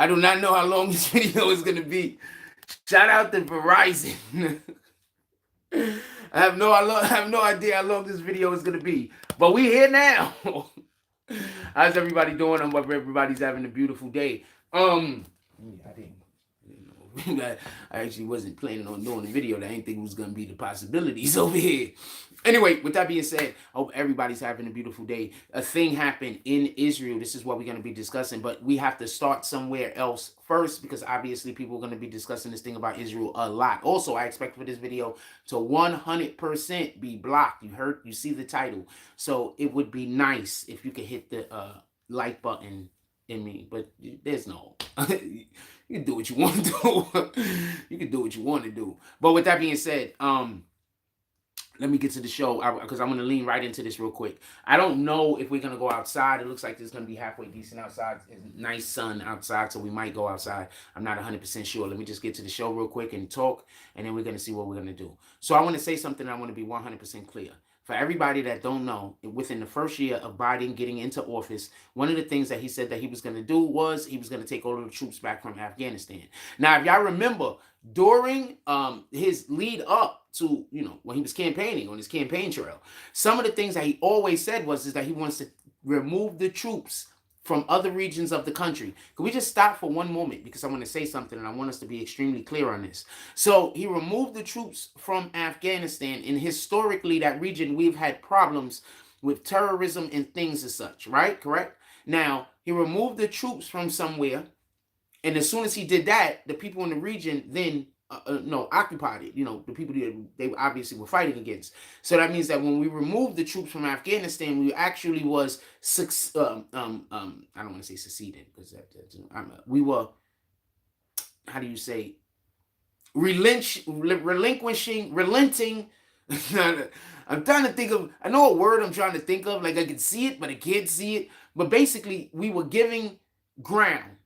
I do not know how long this video is going to be. Shout out to Verizon. I have no idea how long this video is going to be. But we here now. How's everybody doing? I hope everybody's having a beautiful day. I didn't know. I actually wasn't planning on doing the video. I didn't think it was going to be the possibilities over here. Anyway, with that being said, I hope everybody's having a beautiful day. A thing happened in Israel. This is what we're going to be discussing, but we have to start somewhere else first because obviously people are going to be discussing this thing about Israel a lot. Also, I expect for this video to 100% be blocked. You see the title. So it would be nice if you could hit the like button in me, but there's no... You can do what you want to do. You can do what you want to do. But with that being said, let me get to the show because I'm going to lean right into this real quick. I don't know if we're going to go outside. It looks like it's going to be halfway decent outside. It's nice sun outside, so we might go outside. I'm not 100% sure. Let me just get to the show real quick and talk, and then we're going to see what we're going to do. So I want to say something. I want to be 100% clear. For everybody that don't know, within the first year of Biden getting into office, one of the things that he said that he was going to do was he was going to take all of the troops back from Afghanistan. Now, if y'all remember, during his lead up to, when he was campaigning on his campaign trail, some of the things that he always said is that he wants to remove the troops from other regions of the country. Can we just stop for one moment? Because I want to say something and I want us to be extremely clear on this. So he removed the troops from Afghanistan, and historically that region we've had problems with terrorism and things as such, right? Correct? Now, he removed the troops from somewhere, and as soon as he did that, the people in the region then occupied it. The people they obviously were fighting against. So that means that when we removed the troops from Afghanistan, we actually was I don't want to say succeeding because we were, how do you say, relenting. I'm trying to think of, I know a word I'm trying to think of, like I can see it, but I can't see it. But basically, we were giving ground.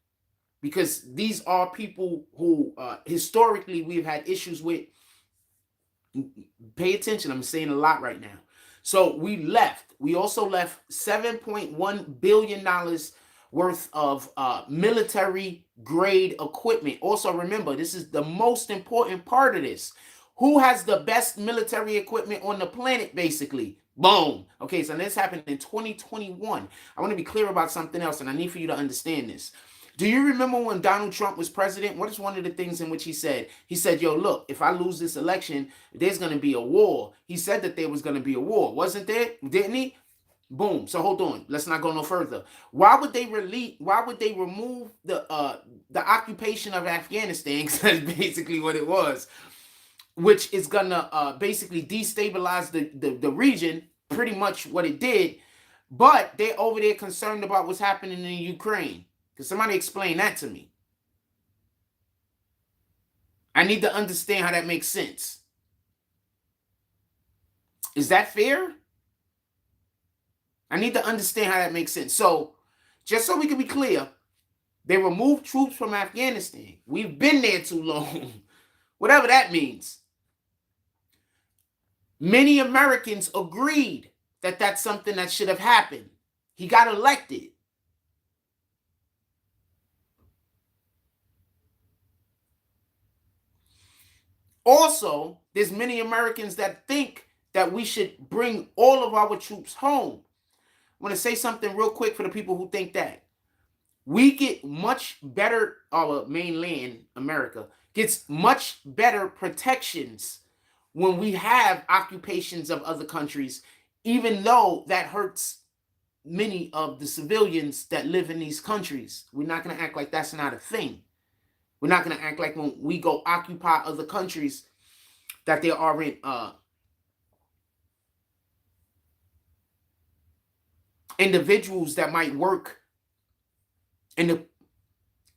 Because these are people who historically we've had issues with. Pay attention. I'm saying a lot right now. So we left. We also left $7.1 billion worth of military grade equipment. Also, remember, this is the most important part of this. Who has the best military equipment on the planet, basically? Boom. Okay, so this happened in 2021. I want to be clear about something else, and I need for you to understand this. Do you remember when Donald Trump was president? What is one of the things in which he said? He said, yo, look, if I lose this election, there's going to be a war. He said that there was going to be a war. Wasn't there? Didn't he? Boom. So hold on. Let's not go no further. Why would they remove the occupation of Afghanistan? Because that's basically what it was, which is going to basically destabilize the region, pretty much what it did. But they're over there concerned about what's happening in Ukraine. Can somebody explain that to me? I need to understand how that makes sense. Is that fair? I need to understand how that makes sense. So, just so we can be clear, they removed troops from Afghanistan. We've been there too long. Whatever that means. Many Americans agreed that that's something that should have happened. He got elected. Also, there's many Americans that think that we should bring all of our troops home. I want to say something real quick for the people who think that. We get much better, our mainland, America, gets much better protections when we have occupations of other countries, even though that hurts many of the civilians that live in these countries. We're not going to act like that's not a thing. We're not going to act like when we go occupy other countries that there aren't individuals that might work in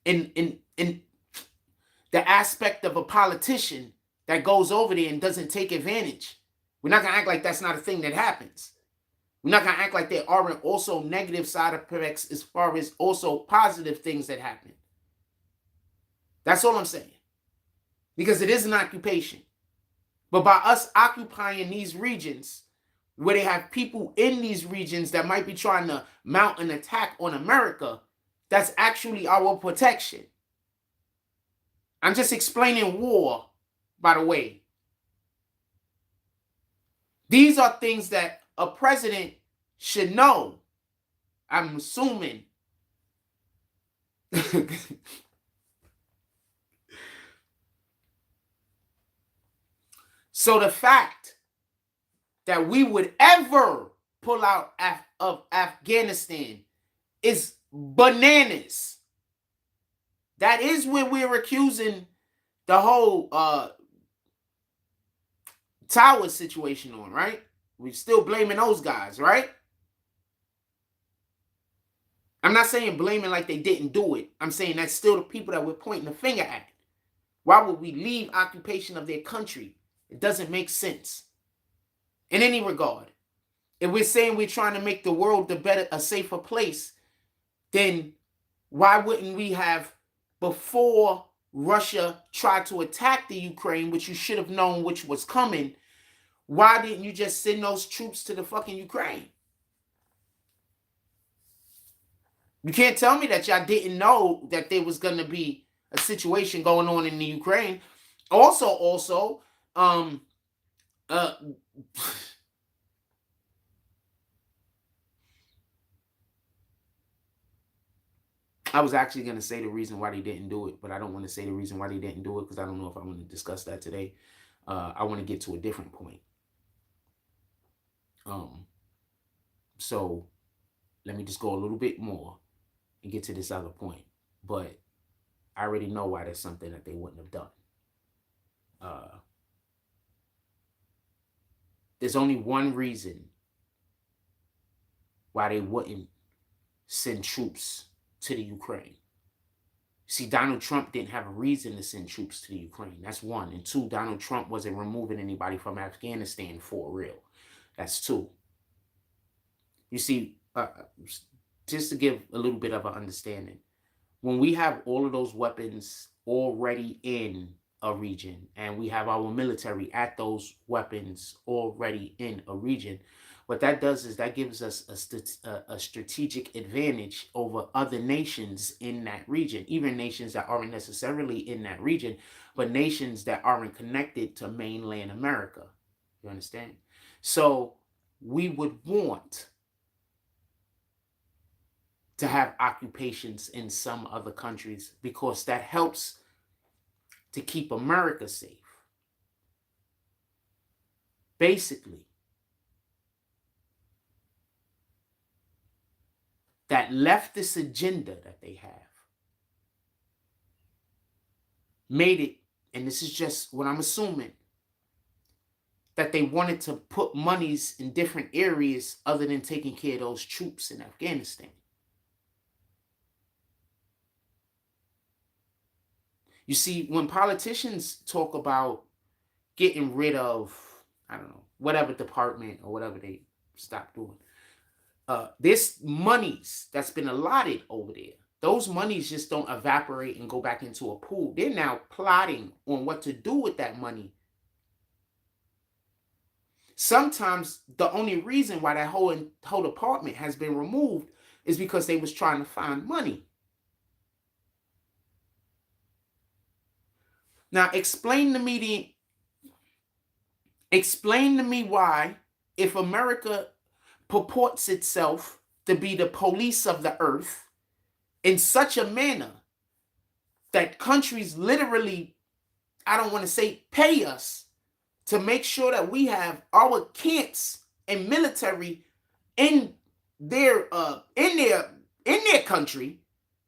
the aspect of a politician that goes over there and doesn't take advantage. We're not going to act like that's not a thing that happens. We're not going to act like there aren't also negative side effects as far as also positive things that happen. That's all I'm saying. Because it is an occupation. But by us occupying these regions, where they have people in these regions that might be trying to mount an attack on America, that's actually our protection. I'm just explaining war, by the way. These are things that a president should know, I'm assuming. So the fact that we would ever pull out of Afghanistan is bananas. That is where we're accusing the whole tower situation on, right? We're still blaming those guys, right? I'm not saying blaming like they didn't do it. I'm saying that's still the people that we're pointing the finger at. Why would we leave occupation of their country? It doesn't make sense in any regard. If we're saying we're trying to make the world a safer place, then why wouldn't we have, before Russia tried to attack the Ukraine, which you should have known which was coming, why didn't you just send those troops to the fucking Ukraine? You can't tell me that y'all didn't know that there was going to be a situation going on in the Ukraine. Also, I was actually going to say the reason why they didn't do it, but I don't want to say the reason why they didn't do it because I don't know if I want to discuss that today. I want to get to a different point. So let me just go a little bit more and get to this other point. But I already know why that's something that they wouldn't have done. There's only one reason why they wouldn't send troops to the Ukraine. See, Donald Trump didn't have a reason to send troops to the Ukraine. That's one. And two, Donald Trump wasn't removing anybody from Afghanistan for real. That's two. You see, just to give a little bit of an understanding, when we have all of those weapons already in a region and we have our military at those weapons already in a region, what that does is that gives us a strategic advantage over other nations in that region, even nations that aren't necessarily in that region, but nations that aren't connected to mainland America. You understand? So we would want to have occupations in some other countries because that helps to keep America safe. Basically, that leftist agenda that they have made it, and this is just what I'm assuming, that they wanted to put monies in different areas other than taking care of those troops in Afghanistan. You see, when politicians talk about getting rid of, I don't know, whatever department or whatever they stop doing, there's monies that's been allotted over there. Those monies just don't evaporate and go back into a pool. They're now plotting on what to do with that money. Sometimes the only reason why that whole department has been removed is because they was trying to find money. Now, explain to me why, if America purports itself to be the police of the earth in such a manner that countries literally, I don't want to say pay us to make sure that we have our camps and military in their country,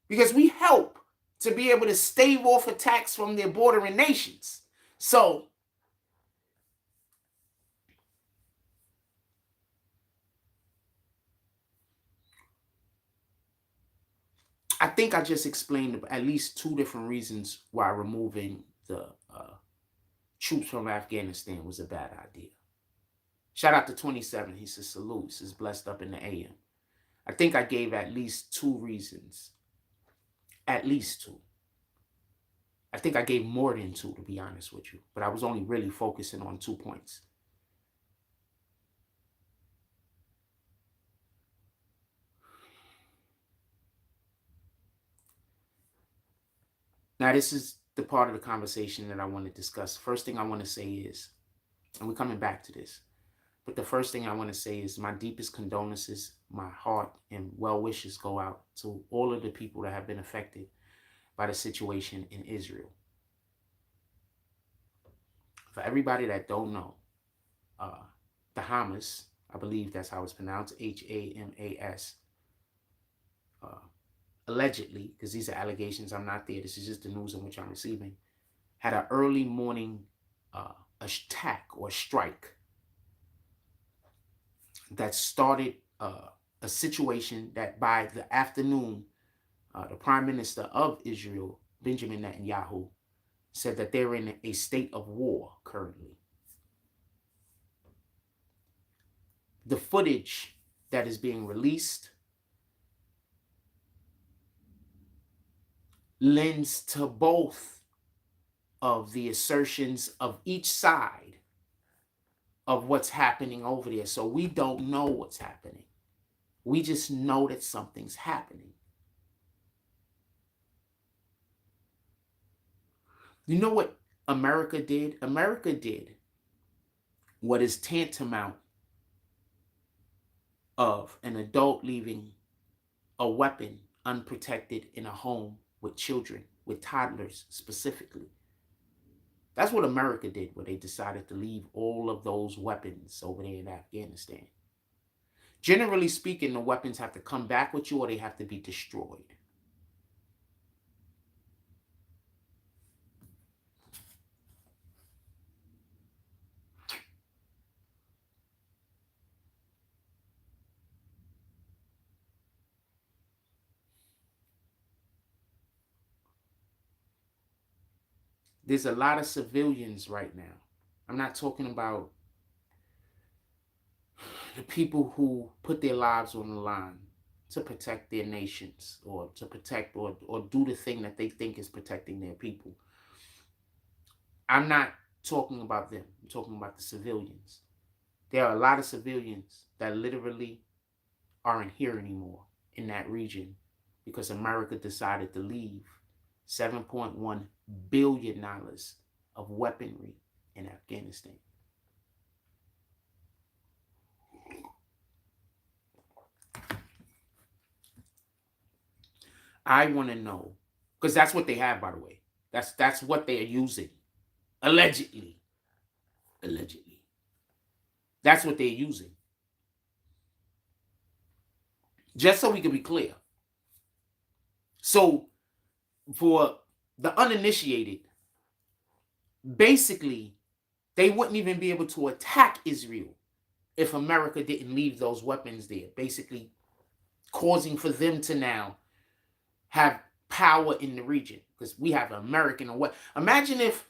because we help to be able to stave off attacks from their bordering nations. So I think I just explained at least two different reasons why removing the troops from Afghanistan was a bad idea. Shout out to 27. He says, salute. He says, blessed up in the AM. I think I gave at least two reasons. At least two. I think I gave more than two, to be honest with you. But I was only really focusing on 2 points. Now, this is the part of the conversation that I want to discuss. First thing I want to say is, and we're coming back to this, but the first thing I want to say is my deepest condolences, my heart and well wishes go out to all of the people that have been affected by the situation in Israel. For everybody that don't know, the Hamas, I believe that's how it's pronounced, Hamas, allegedly, because these are allegations, I'm not there, this is just the news in which I'm receiving, had an early morning attack or strike that started a situation that by the afternoon, the Prime Minister of Israel, Benjamin Netanyahu, said that they're in a state of war currently. The footage that is being released lends to both of the assertions of each side of what's happening over there. So we don't know what's happening. We just know that something's happening. You know what America did? America did what is tantamount of an adult leaving a weapon unprotected in a home with children, with toddlers specifically. That's what America did when they decided to leave all of those weapons over there in Afghanistan. Generally speaking, the weapons have to come back with you or they have to be destroyed. There's a lot of civilians right now. I'm not talking about the people who put their lives on the line to protect their nations or to protect or do the thing that they think is protecting their people. I'm not talking about them. I'm talking about the civilians. There are a lot of civilians that literally aren't here anymore in that region because America decided to leave $7.1 billion of weaponry in Afghanistan. I want to know, because that's what they have, by the way. That's what they are using. Allegedly. That's what they're using. Just so we can be clear. So, for the uninitiated, basically, they wouldn't even be able to attack Israel if America didn't leave those weapons there. Basically, causing for them to now have power in the region. Because we have American or what. Imagine if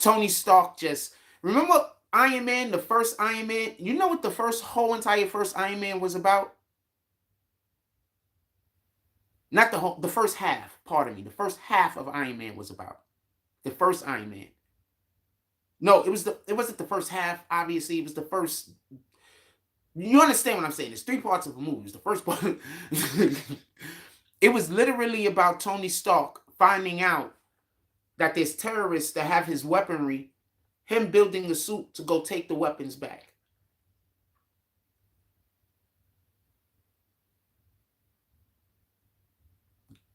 Tony Stark just... Remember Iron Man, the first Iron Man? You know what the whole entire first Iron Man was about? Not the first half, pardon me. The first half of Iron Man was about. The first Iron Man. No, it wasn't the first half, obviously. It was the first... You understand what I'm saying? There's 3 parts of a movie. It's the first part. It was literally about Tony Stark finding out that there's terrorists that have his weaponry, him building the suit to go take the weapons back.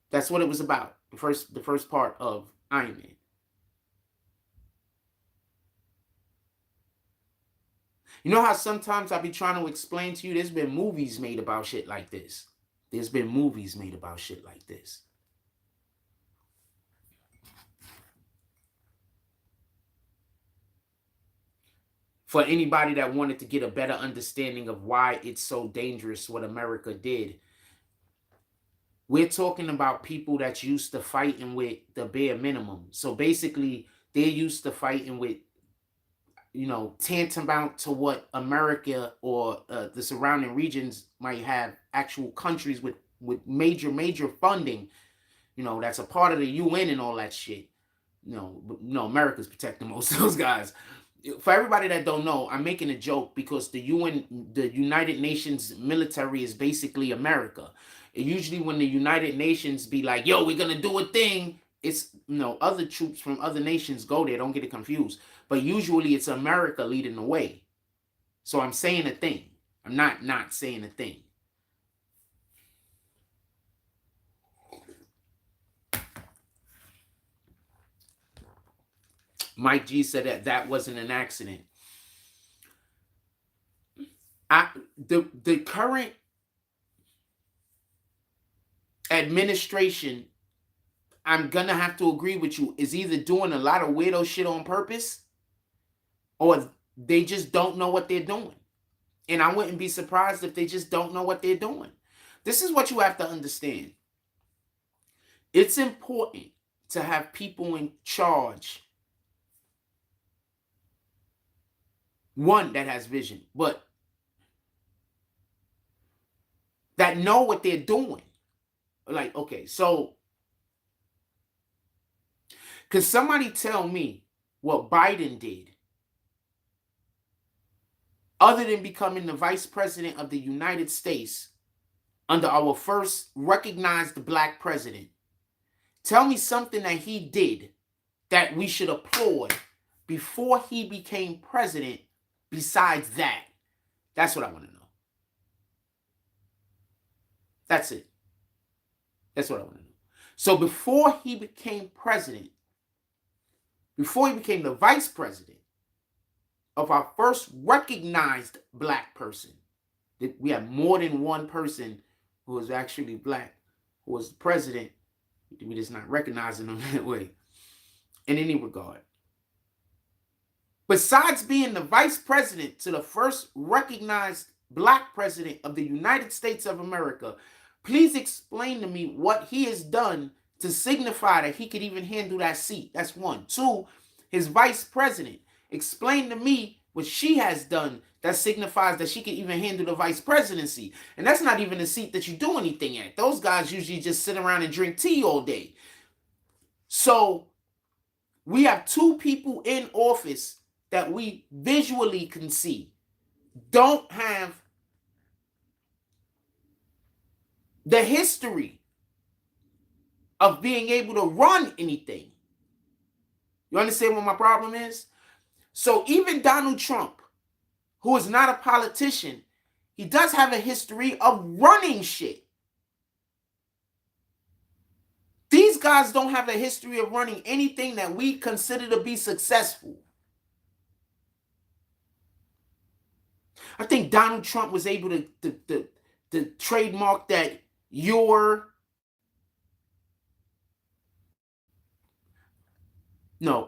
That's what it was about. The first part of Iron Man. You know how sometimes I be trying to explain to you, there's been movies made about shit like this. There's been movies made about shit like this. For anybody that wanted to get a better understanding of why it's so dangerous what America did, we're talking about people that's used to fighting with the bare minimum. So basically, they're used to fighting with, tantamount to what America or the surrounding regions might have, actual countries with major funding, that's a part of the UN and all that shit. America's protecting most of those guys. For everybody that don't know, I'm making a joke because the United Nations military is basically America. And usually when the United Nations be like, yo, we're gonna do a thing, it's other troops from other nations go there. Don't get it confused. But usually it's America leading the way. So I'm saying a thing. I'm not saying a thing. Mike G said that wasn't an accident. The current administration, I'm gonna have to agree with you, is either doing a lot of weirdo shit on purpose or they just don't know what they're doing. And I wouldn't be surprised if they just don't know what they're doing. This is what you have to understand. It's important to have people in charge. One that has vision, but that know what they're doing. Like, okay, so could somebody tell me what Biden did other than becoming the vice president of the United States under our first recognized black president? Tell me something that he did that we should applaud before he became president besides that. That's what I want to know. That's it. That's what I want to know. So before he became president, before he became the vice president of our first recognized black person, we have more than one person who was actually black, who was the president. We're just not recognizing him that way in any regard. Besides being the vice president to the first recognized black president of the United States of America, please explain to me what he has done to signify that he could even handle that seat. That's one. Two, his vice president. Explain to me what she has done that signifies that she can even handle the vice presidency. And that's not even a seat that you do anything at. Those guys usually just sit around and drink tea all day. So we have two people in office that we visually can see don't have the history of being able to run anything. You understand what my problem is? So even Donald Trump, who is not a politician, he does have a history of running shit. These guys don't have a history of running anything that we consider to be successful. I think Donald Trump was able to trademark that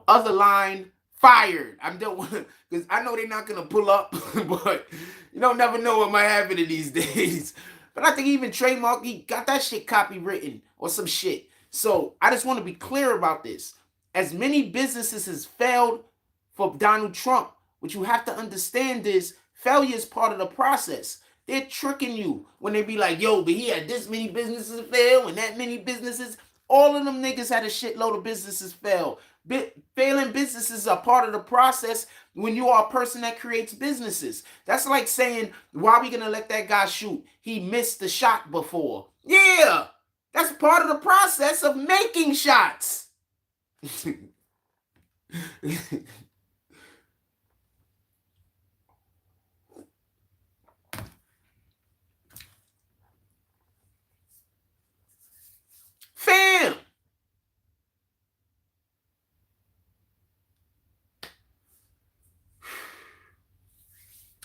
other line fired. I'm done because I know they're not gonna pull up, but you don't never know what might happen in these days. But I think even trademark, he got that shit copywritten or some shit. So I just want to be clear about this. As many businesses has failed for Donald Trump, what you have to understand is failure is part of the process. They're tricking you when they be like, yo, but he had this many businesses fail and that many businesses. All of them niggas had a shitload of businesses fail. Failing businesses are part of the process when you are a person that creates businesses. That's like saying, why are we going to let that guy shoot? He missed the shot before. Yeah, that's part of the process of making shots. Fam.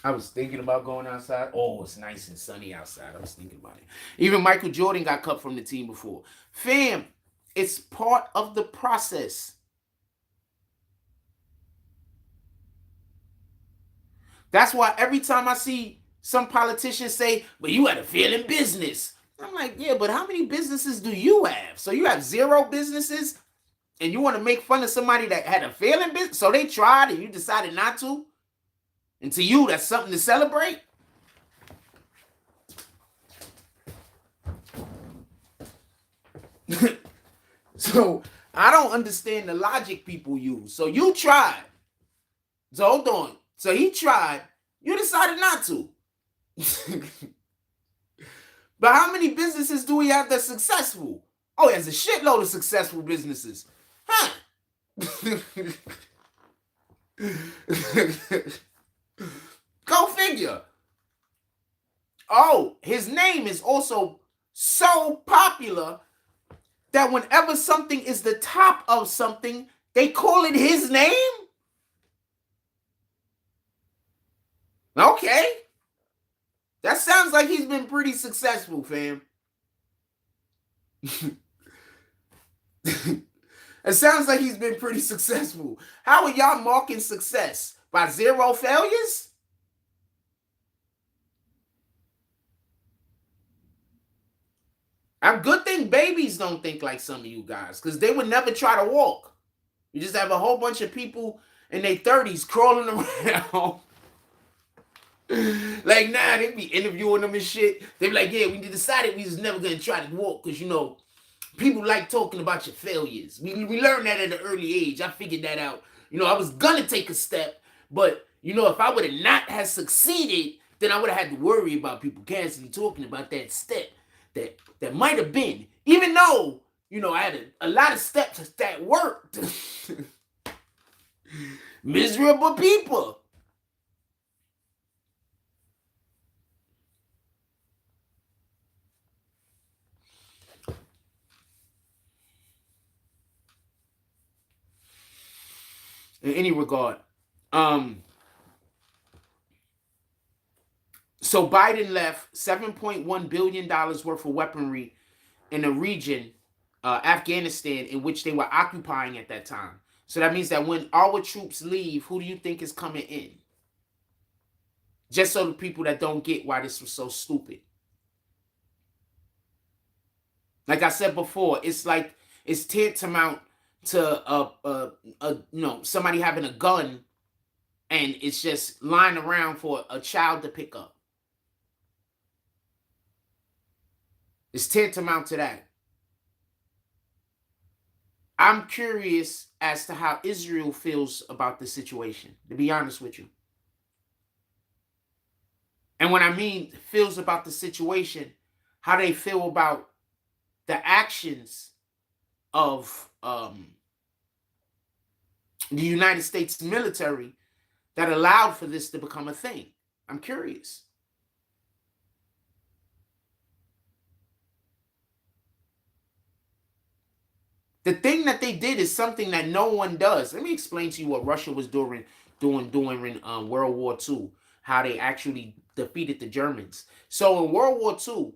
I was thinking about going outside. Oh, it's nice and sunny outside. I was thinking about it. Even Michael Jordan got cut from the team before. Fam, it's part of the process. That's why every time I see some politicians say, but you had a failing business. I'm like, yeah, but how many businesses do you have? So you have 0 businesses and you want to make fun of somebody that had a failing business? So they tried and you decided not to? And to you, that's something to celebrate? So I don't understand the logic people use. So you tried. So hold on. So he tried. You decided not to. But how many businesses do we have that's successful? Oh, he has a shitload of successful businesses. Huh. Go figure. Oh, his name is also so popular that whenever something is the top of something, they call it his name? Okay. That sounds like he's been pretty successful, fam. It sounds like he's been pretty successful. How are y'all marking success? By 0 failures? A good thing babies don't think like some of you guys, because they would never try to walk. You just have a whole bunch of people in their 30s crawling around. Like, nah, they be interviewing them and shit. They be like, yeah, we decided we was never going to try to walk because, you know, people like talking about your failures. We learned that at an early age. I figured that out. You know, I was going to take a step, but, you know, if I would have not have succeeded, then I would have had to worry about people constantly talking about that step that might have been. Even though, you know, I had a lot of steps that worked. Miserable people. In any regard, so Biden left $7.1 billion worth of weaponry in a region, Afghanistan, in which they were occupying at that time. So that means that when our troops leave, who do you think is coming in? Just so the people that don't get why this was so stupid. Like I said before, it's like it's tantamount to you know, somebody having a gun and it's just lying around for a child to pick up. It's tantamount to that. I'm curious as to how Israel feels about the situation, to be honest with you. And when I mean feels about the situation, how they feel about the actions of the United States military that allowed for this to become a thing. I'm curious. The thing that they did is something that no one does. Let me explain to you what Russia was doing during World War II, how they actually defeated the Germans. So in World War II,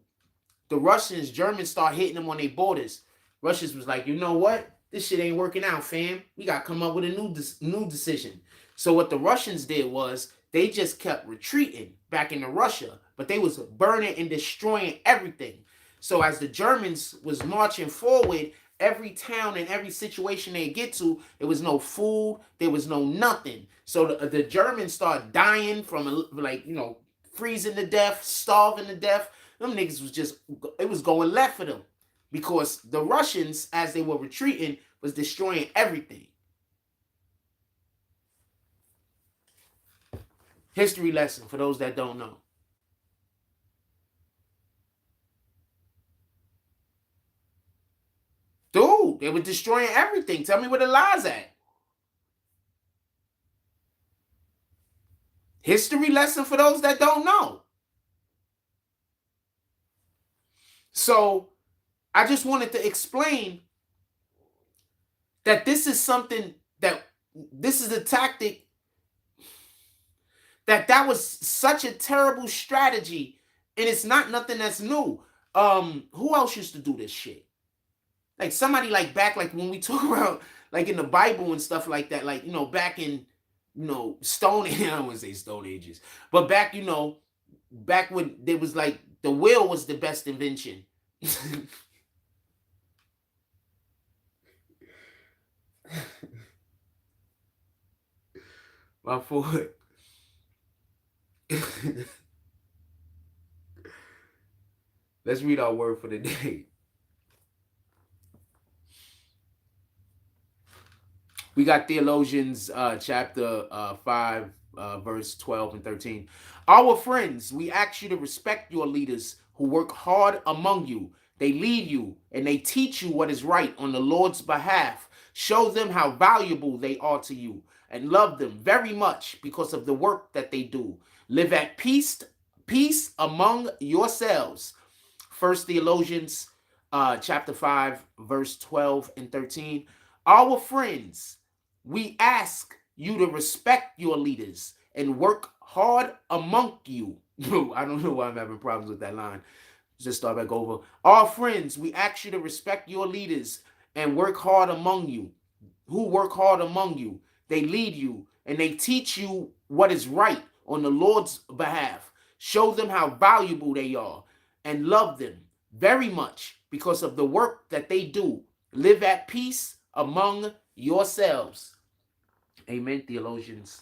the Germans start hitting them on their borders. Russians was like, you know what? This shit ain't working out, fam. We got to come up with a new decision. So what the Russians did was they just kept retreating back into Russia, but they was burning and destroying everything. So as the Germans was marching forward, every town and every situation they get to, there was no food, there was no nothing. So the Germans start dying from, like, you know, freezing to death, starving to death. Them niggas was just, it was going left for them because the Russians, as they were retreating, was destroying everything. History lesson for those that don't know. Dude, they were destroying everything. Tell me where the lies at. History lesson for those that don't know. So I just wanted to explain that this is something that this is a tactic that was such a terrible strategy, and it's not nothing that's new. Who else used to do this shit? Like somebody like back, like when we talk about like in the Bible and stuff like that, like, you know, back in, you know, Stone Age, I don't want to say Stone Ages, but back, you know, back when there was like the wheel was the best invention. My foot. Let's read our word for the day. We got Theologians chapter 5, verse 12 and 13. Our friends, we ask you to respect your leaders who work hard among you. They lead you and they teach you what is right on the Lord's behalf. Show them how valuable they are to you and love them very much because of the work that they do. Live at peace among yourselves. First Theologians chapter 5, verse 12 and 13. Our friends, we ask you to respect your leaders and work hard among you. I don't know why I'm having problems with that line. Just start back over. Our friends, we ask you to respect your leaders and work hard among you. Who work hard among you? They lead you and they teach you what is right on the Lord's behalf. Show them how valuable they are and love them very much because of the work that they do. Live at peace among yourselves. Amen. Theologians,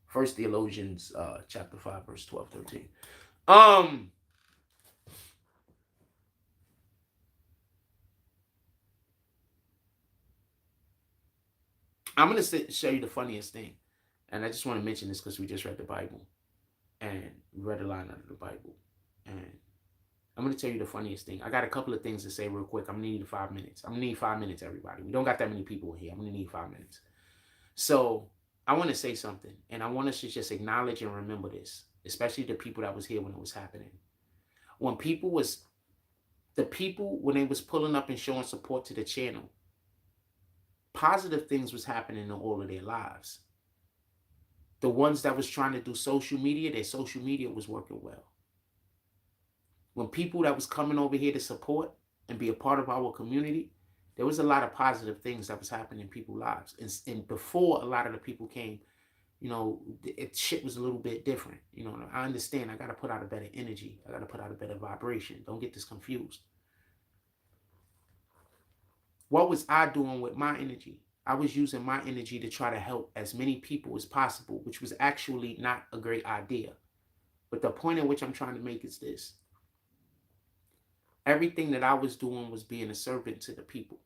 First Theologians, chapter 5, verse 12, 13. I'm going to show you the funniest thing. And I just want to mention this because we just read the Bible. And we read a line out of the Bible. And I'm going to tell you the funniest thing. I got a couple of things to say real quick. I'm going to need 5 minutes. I'm going to need 5 minutes, everybody. We don't got that many people here. I'm going to need 5 minutes. So I want to say something. And I want us to just acknowledge and remember this. Especially the people that was here when it was happening. When when they was pulling up and showing support to the channel, positive things was happening in all of their lives. The ones that was trying to do social media, their social media was working well. When people that was coming over here to support and be a part of our community, there was a lot of positive things that was happening in people's lives. And before a lot of the people came, shit was a little bit different. I understand I got to put out a better energy. I got to put out a better vibration. Don't get this confused. What was I doing with my energy? I was using my energy to try to help as many people as possible, which was actually not a great idea. But the point in which I'm trying to make is this. Everything that I was doing was being a servant to the people.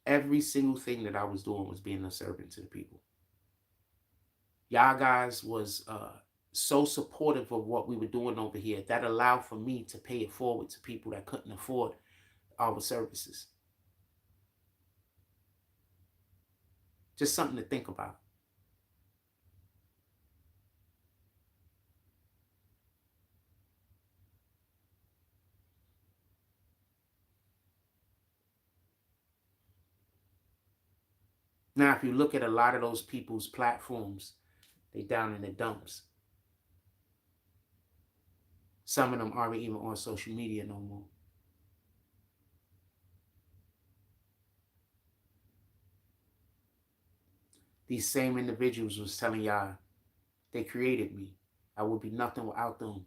Every single thing that I was doing was being a servant to the people. Y'all guys was so supportive of what we were doing over here. That allowed for me to pay it forward to people that couldn't afford our services. Just something to think about. Now, if you look at a lot of those people's platforms, they down in the dumps. Some of them aren't even on social media no more. These same individuals was telling y'all they created me. I would be nothing without them.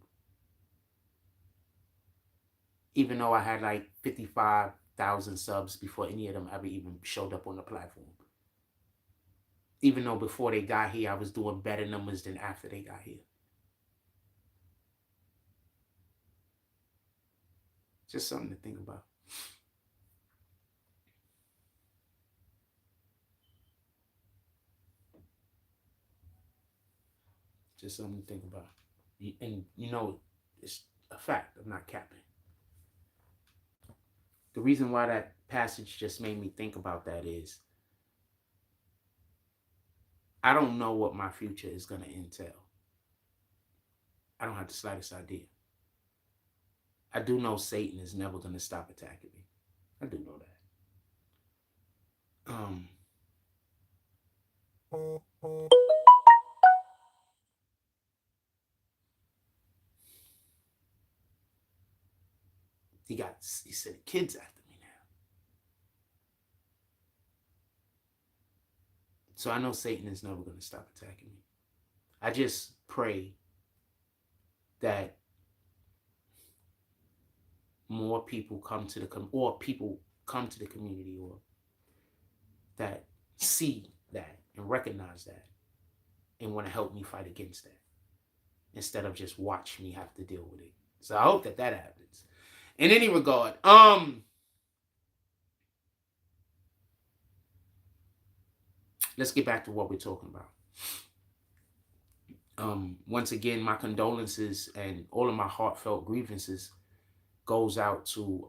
Even though I had like 55,000 subs before any of them ever even showed up on the platform. Even though before they got here, I was doing better numbers than after they got here. Just something to think about. Just something to think about. And it's a fact. I'm not capping. The reason why that passage just made me think about that is I don't know what my future is going to entail. I don't have the slightest idea. I do know Satan is never going to stop attacking me. I do know that. He sent kids after me now. So I know Satan is never going to stop attacking me. I just pray that more people come to the community, or that see that and recognize that and want to help me fight against that instead of just watch me have to deal with it. So I hope that happens. In any regard, let's get back to what we're talking about. Once again, my condolences and all of my heartfelt grievances goes out to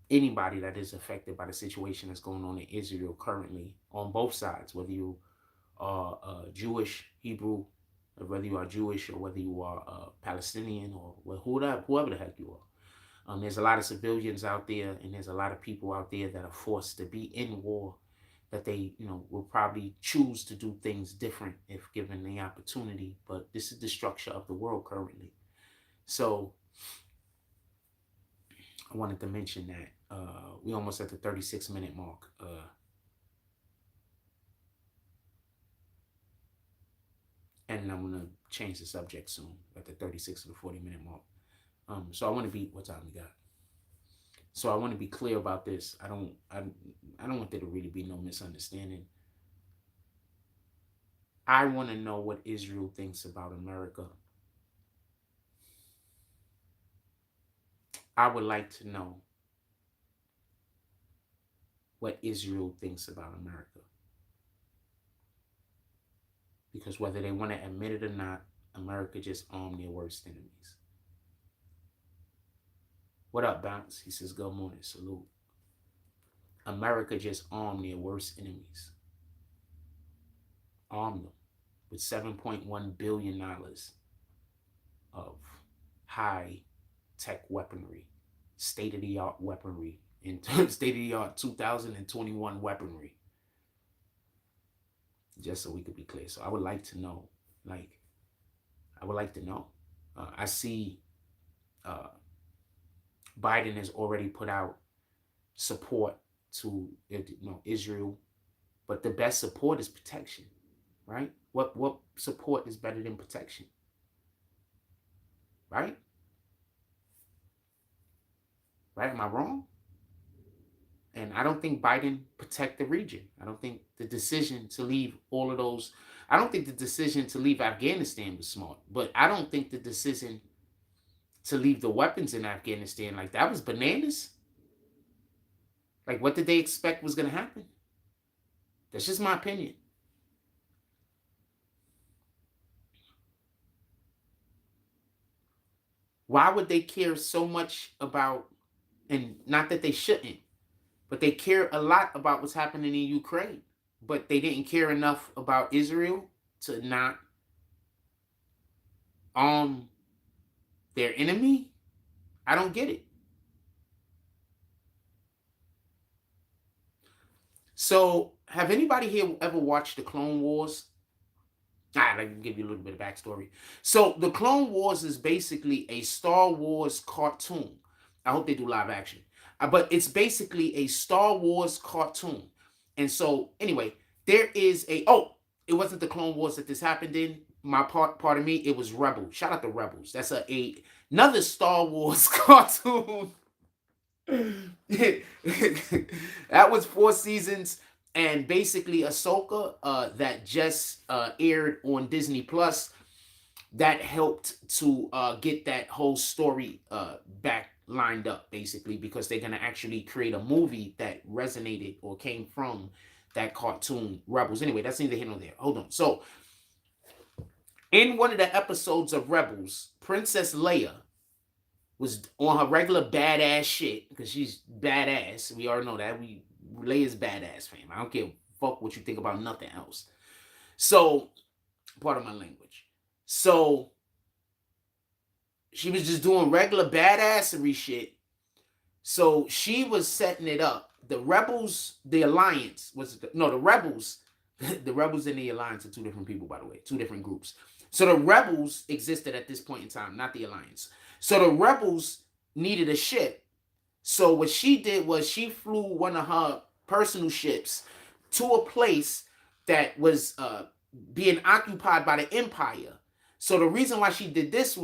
anybody that is affected by the situation that's going on in Israel currently on both sides, whether you are Jewish, Hebrew, or whether you are Jewish or whether you are Palestinian or whoever the heck you are. There's a lot of civilians out there, and there's a lot of people out there that are forced to be in war, that they, will probably choose to do things different if given the opportunity. But this is the structure of the world currently. So I wanted to mention that we almost at the 36-minute mark. And I'm going to change the subject soon at the 36 to the 40-minute mark. So I want to be, what time we got? So I want to be clear about this. I don't want there to really be no misunderstanding. I want to know what Israel thinks about America. I would like to know what Israel thinks about America. Because whether they want to admit it or not, America just armed their worst enemies. What up, Beatz? He says, good morning, salute. America just armed their worst enemies. Armed them with $7.1 billion of high-tech weaponry, state-of-the-art weaponry, state-of-the-art 2021 weaponry. Just so we could be clear. So I would like to know, I see Biden has already put out support to Israel, but the best support is protection, right? What support is better than protection, right? Right? Am I wrong? And I don't think Biden protect the region. I don't think the decision to leave all of those, I don't think the decision to leave Afghanistan was smart, but I don't think the decision to leave the weapons in Afghanistan, that was bananas. What did they expect was going to happen? That's just my opinion. Why would they care so much about, and not that they shouldn't, but they care a lot about what's happening in Ukraine, but they didn't care enough about Israel to not arm their enemy? I don't get it. So, have anybody here ever watched the Clone Wars? I can give you a little bit of backstory. So, the Clone Wars is basically a Star Wars cartoon. I hope they do live action. But it's basically a Star Wars cartoon. And so, anyway, there is it wasn't the Clone Wars that this happened in. Pardon me, it was Rebels. Shout out to Rebels. That's another Star Wars cartoon. That was 4 seasons, and basically Ahsoka that just aired on Disney Plus, that helped to get that whole story back lined up, basically, because they're going to actually create a movie that resonated or came from that cartoon Rebels. Anyway, that's neither here nor there. Hold on. So in one of the episodes of Rebels, Princess Leia was on her regular badass shit, because she's badass. We already know that. Leia's badass, fam. I don't give fuck what you think about nothing else. So, pardon my language. So, she was just doing regular badassery shit. So, she was setting it up. The Rebels, the Alliance, the Rebels, the Rebels and the Alliance are 2 different people, by the way. 2 different groups. So, the Rebels existed at this point in time, not the Alliance. So the Rebels needed a ship. So what she did was she flew one of her personal ships to a place that was being occupied by the Empire. So the reason why she did this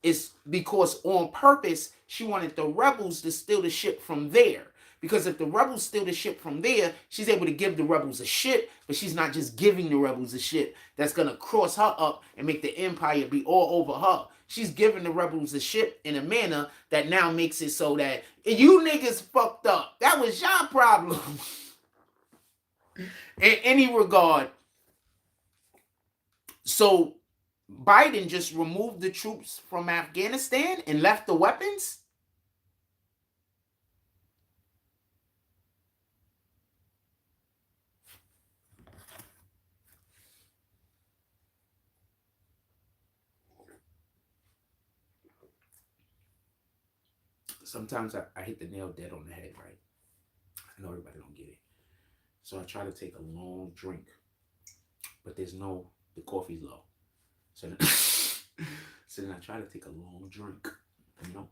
is because on purpose, she wanted the Rebels to steal the ship from there. Because if the Rebels steal the ship from there, she's able to give the Rebels a ship, but she's not just giving the Rebels a ship that's going to cross her up and make the Empire be all over her. She's giving the Rebels a ship in a manner that now makes it so that you niggas fucked up. That was your problem. In any regard, so Biden just removed the troops from Afghanistan and left the weapons? Sometimes I hit the nail dead on the head, right? I know everybody don't get it. So I try to take a long drink, but the coffee's low. So then, so then I try to take a long drink, you know?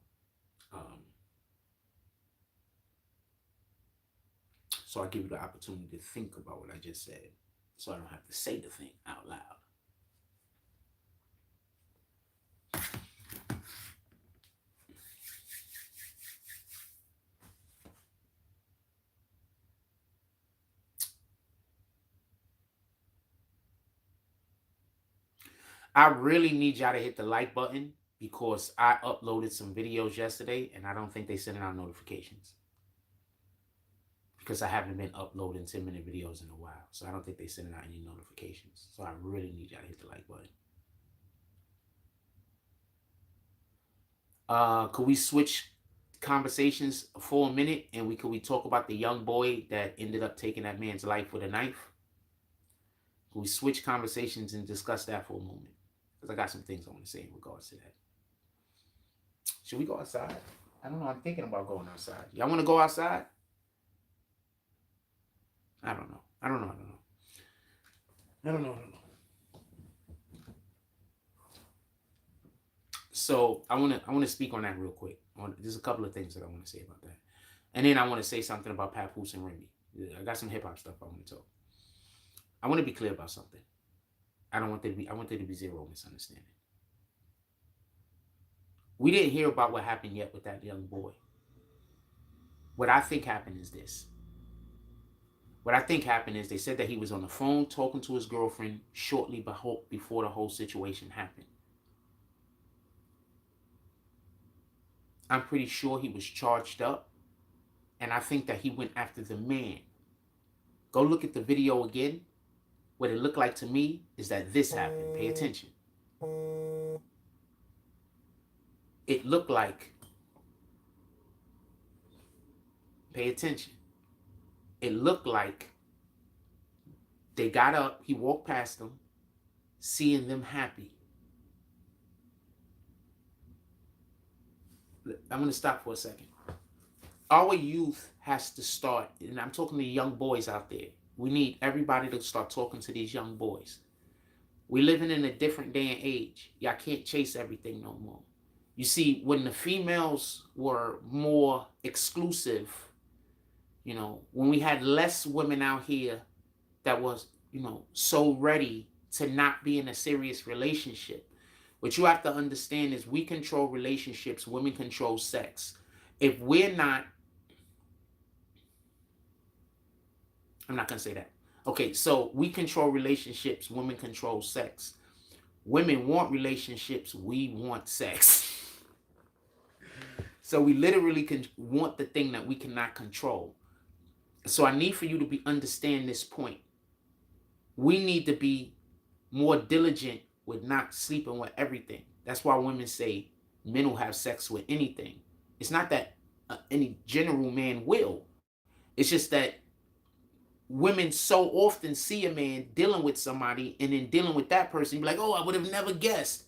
So I give you the opportunity to think about what I just said, so I don't have to say the thing out loud. I really need y'all to hit the like button because I uploaded some videos yesterday and I don't think they sending out notifications. Because I haven't been uploading 10-minute videos in a while. So I don't think they sending out any notifications. So I really need y'all to hit the like button. Could we switch conversations for a minute and could we talk about the young boy that ended up taking that man's life with a knife? Could we switch conversations and discuss that for a moment? Because I got some things I want to say in regards to that. Should we go outside? I don't know. I'm thinking about going outside. Y'all want to go outside? I don't know. So I want to speak on that real quick. There's a couple of things that I want to say about that, and then I want to say something about Papoose and Remy. I got some hip hop stuff I want to talk. I want to be clear about something. I want there to be zero misunderstanding. We didn't hear about what happened yet with that young boy. What I think happened is this. What I think happened is they said that he was on the phone talking to his girlfriend shortly before the whole situation happened. I'm pretty sure he was charged up, and I think that he went after the man. Go look at the video again. What it looked like to me is that this happened. Pay attention. It looked like, pay attention. It looked like they got up, he walked past them, seeing them happy. I'm going to stop for a second. Our youth has to start, and I'm talking to young boys out there. We need everybody to start talking to these young boys. We're living in a different day and age. Y'all can't chase everything no more. You see, when the females were more exclusive, you know, when we had less women out here that was, you know, so ready to not be in a serious relationship. What you have to understand is we control relationships, women control sex. If we're not, I'm not going to say that. Okay, so we control relationships, women control sex. Women want relationships, we want sex. So we literally want the thing that we cannot control. So I need for you to understand this point. We need to be more diligent with not sleeping with everything. That's why women say men will have sex with anything. It's not that any general man will. It's just that women so often see a man dealing with somebody and then dealing with that person. Be like, oh, I would have never guessed.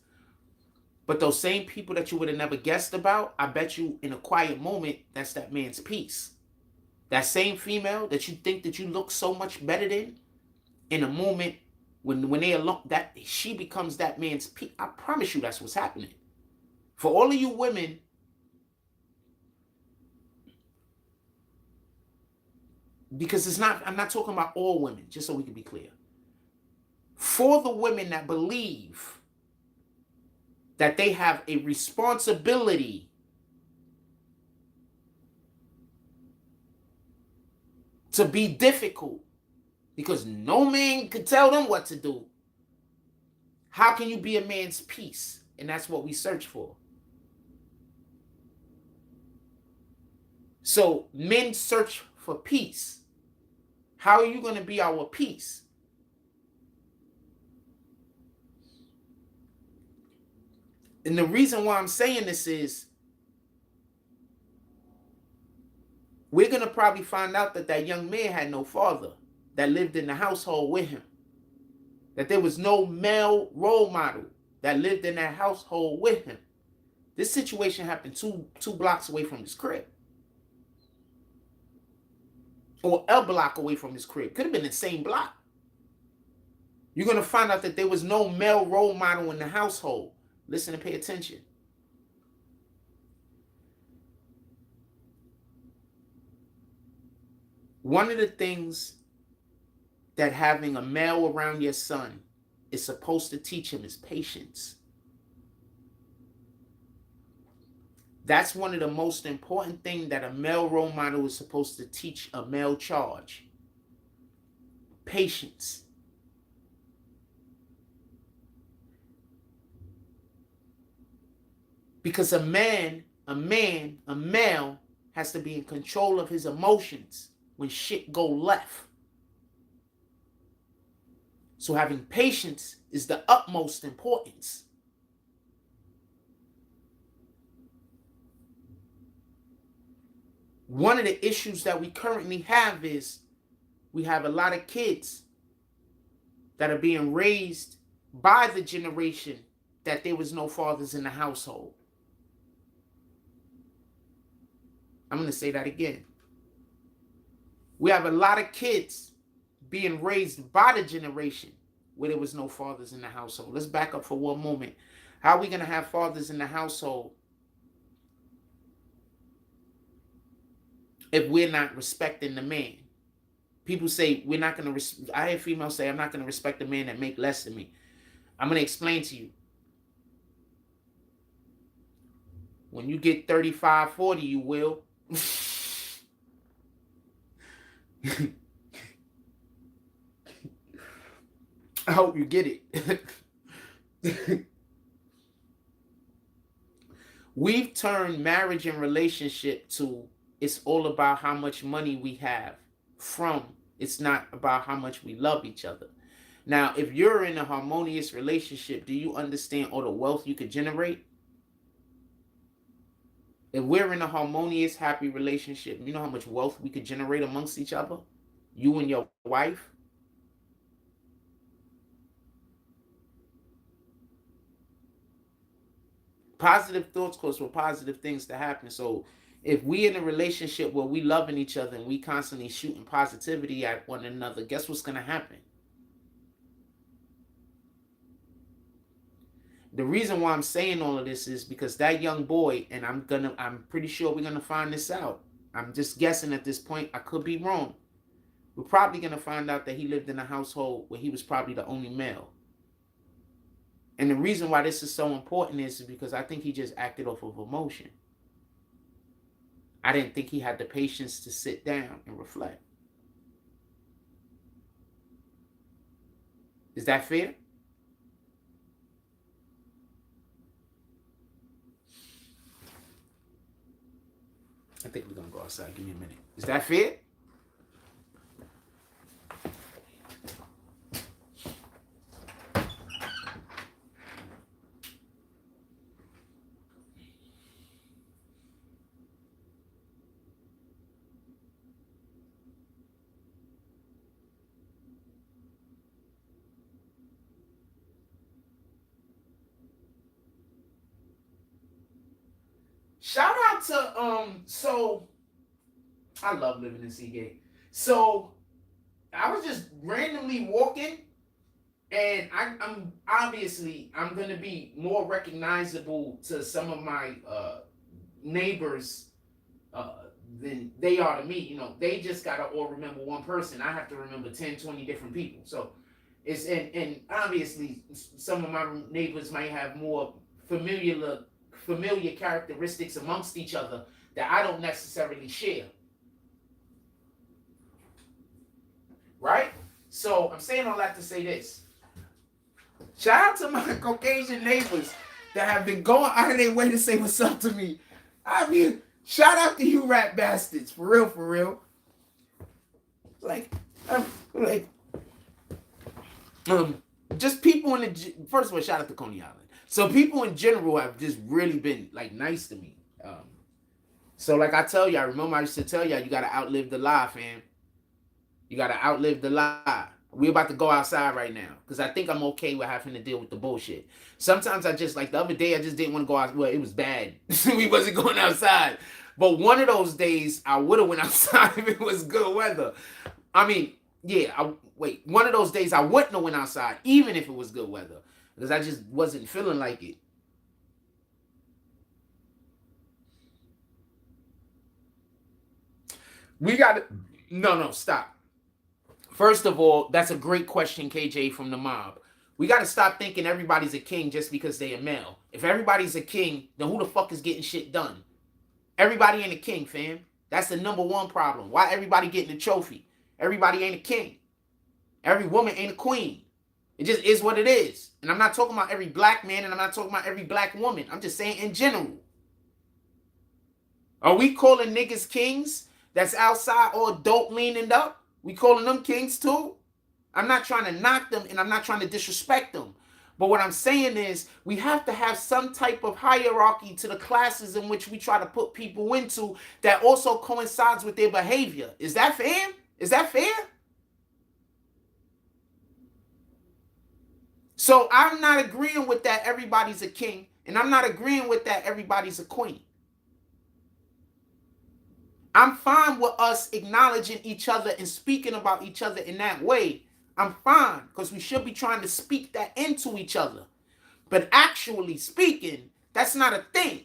But those same people that you would have never guessed about, I bet you in a quiet moment, that's that man's peace. That same female that you think that you look so much better than, in a moment when they alone, that she becomes that man's peace. I promise you that's what's happening. For all of you women, because it's not, I'm not talking about all women, just so we can be clear. For the women that believe that they have a responsibility to be difficult because no man could tell them what to do. How can you be a man's peace? And that's what we search for. So men search for peace. How are you going to be our peace? And the reason why I'm saying this is we're going to probably find out that that young man had no father that lived in the household with him. That there was no male role model that lived in that household with him. This situation happened two blocks away from his crib. Or a block away from his crib. Could have been the same block. You're going to find out that there was no male role model in the household. Listen and pay attention. One of the things that having a male around your son is supposed to teach him is patience. That's one of the most important things that a male role model is supposed to teach a male charge. Patience. Because a male has to be in control of his emotions when shit go left. So having patience is the utmost importance. One of the issues that we currently have is we have a lot of kids that are being raised by the generation that there was no fathers in the household. I'm going to say that again. We have a lot of kids being raised by the generation where there was no fathers in the household. Let's back up for one moment. How are we going to have fathers in the household if we're not respecting the man? People say we're not going to, I hear females say, I'm not going to respect a man that make less than me. I'm going to explain to you. When you get 35, 40, you will. I hope you get it. We've turned marriage and relationship to it's all about how much money we have from it's not about how much we love each other. Now, if you're in a harmonious relationship, do you understand all the wealth you could generate? If we're in a harmonious, happy relationship, you know how much wealth we could generate amongst each other? You and your wife? Positive thoughts cause for positive things to happen. So if we in a relationship where we loving each other and we constantly shooting positivity at one another, guess what's going to happen? The reason why I'm saying all of this is because that young boy, and I'm pretty sure we're going to find this out. I'm just guessing at this point. I could be wrong. We're probably going to find out that he lived in a household where he was probably the only male. And the reason why this is so important is because I think he just acted off of emotion. I didn't think he had the patience to sit down and reflect. Is that fair? I think we're going to go outside. Give me a minute. Is that fair? Shout out to so I love living in Seagate. So I was just randomly walking, and I'm obviously I'm gonna be more recognizable to some of my neighbors than they are to me. You know, they just gotta all remember one person. I have to remember 10, 20 different people. So it's and obviously some of my neighbors might have more familiar characteristics amongst each other that I don't necessarily share. Right? So I'm saying all that to say this. Shout out to my Caucasian neighbors that have been going out of their way to say what's up to me. I mean, shout out to you rat bastards. For real, for real. Like, Like, just people in the, first of all, shout out to Coney Island. So people in general have just really been like nice to me. So like I tell y'all, remember I used to tell y'all, you gotta outlive the lie, fam. You gotta outlive the lie. We about to go outside right now because I think I'm okay with having to deal with the bullshit. Sometimes I just, like the other day, I just didn't want to go out. Well, it was bad. We wasn't going outside. But one of those days, I would have went outside if it was good weather. I mean, yeah, one of those days I wouldn't have went outside even if it was good weather because I just wasn't feeling like it. We got to, no, stop. First of all, that's a great question, KJ from the mob. We got to stop thinking everybody's a king just because they a male. If everybody's a king, then who the fuck is getting shit done? Everybody ain't a king, fam. That's the number one problem. Why everybody getting a trophy? Everybody ain't a king. Every woman ain't a queen. It just is what it is. And I'm not talking about every black man and I'm not talking about every black woman. I'm just saying in general. Are we calling niggas kings that's outside all dope leaning up? We calling them kings too? I'm not trying to knock them and I'm not trying to disrespect them. But what I'm saying is we have to have some type of hierarchy to the classes in which we try to put people into that also coincides with their behavior. Is that fair? Is that fair? So I'm not agreeing with that everybody's a king, and I'm not agreeing with that everybody's a queen. I'm fine with us acknowledging each other and speaking about each other in that way. I'm fine, because we should be trying to speak that into each other. But actually speaking, that's not a thing.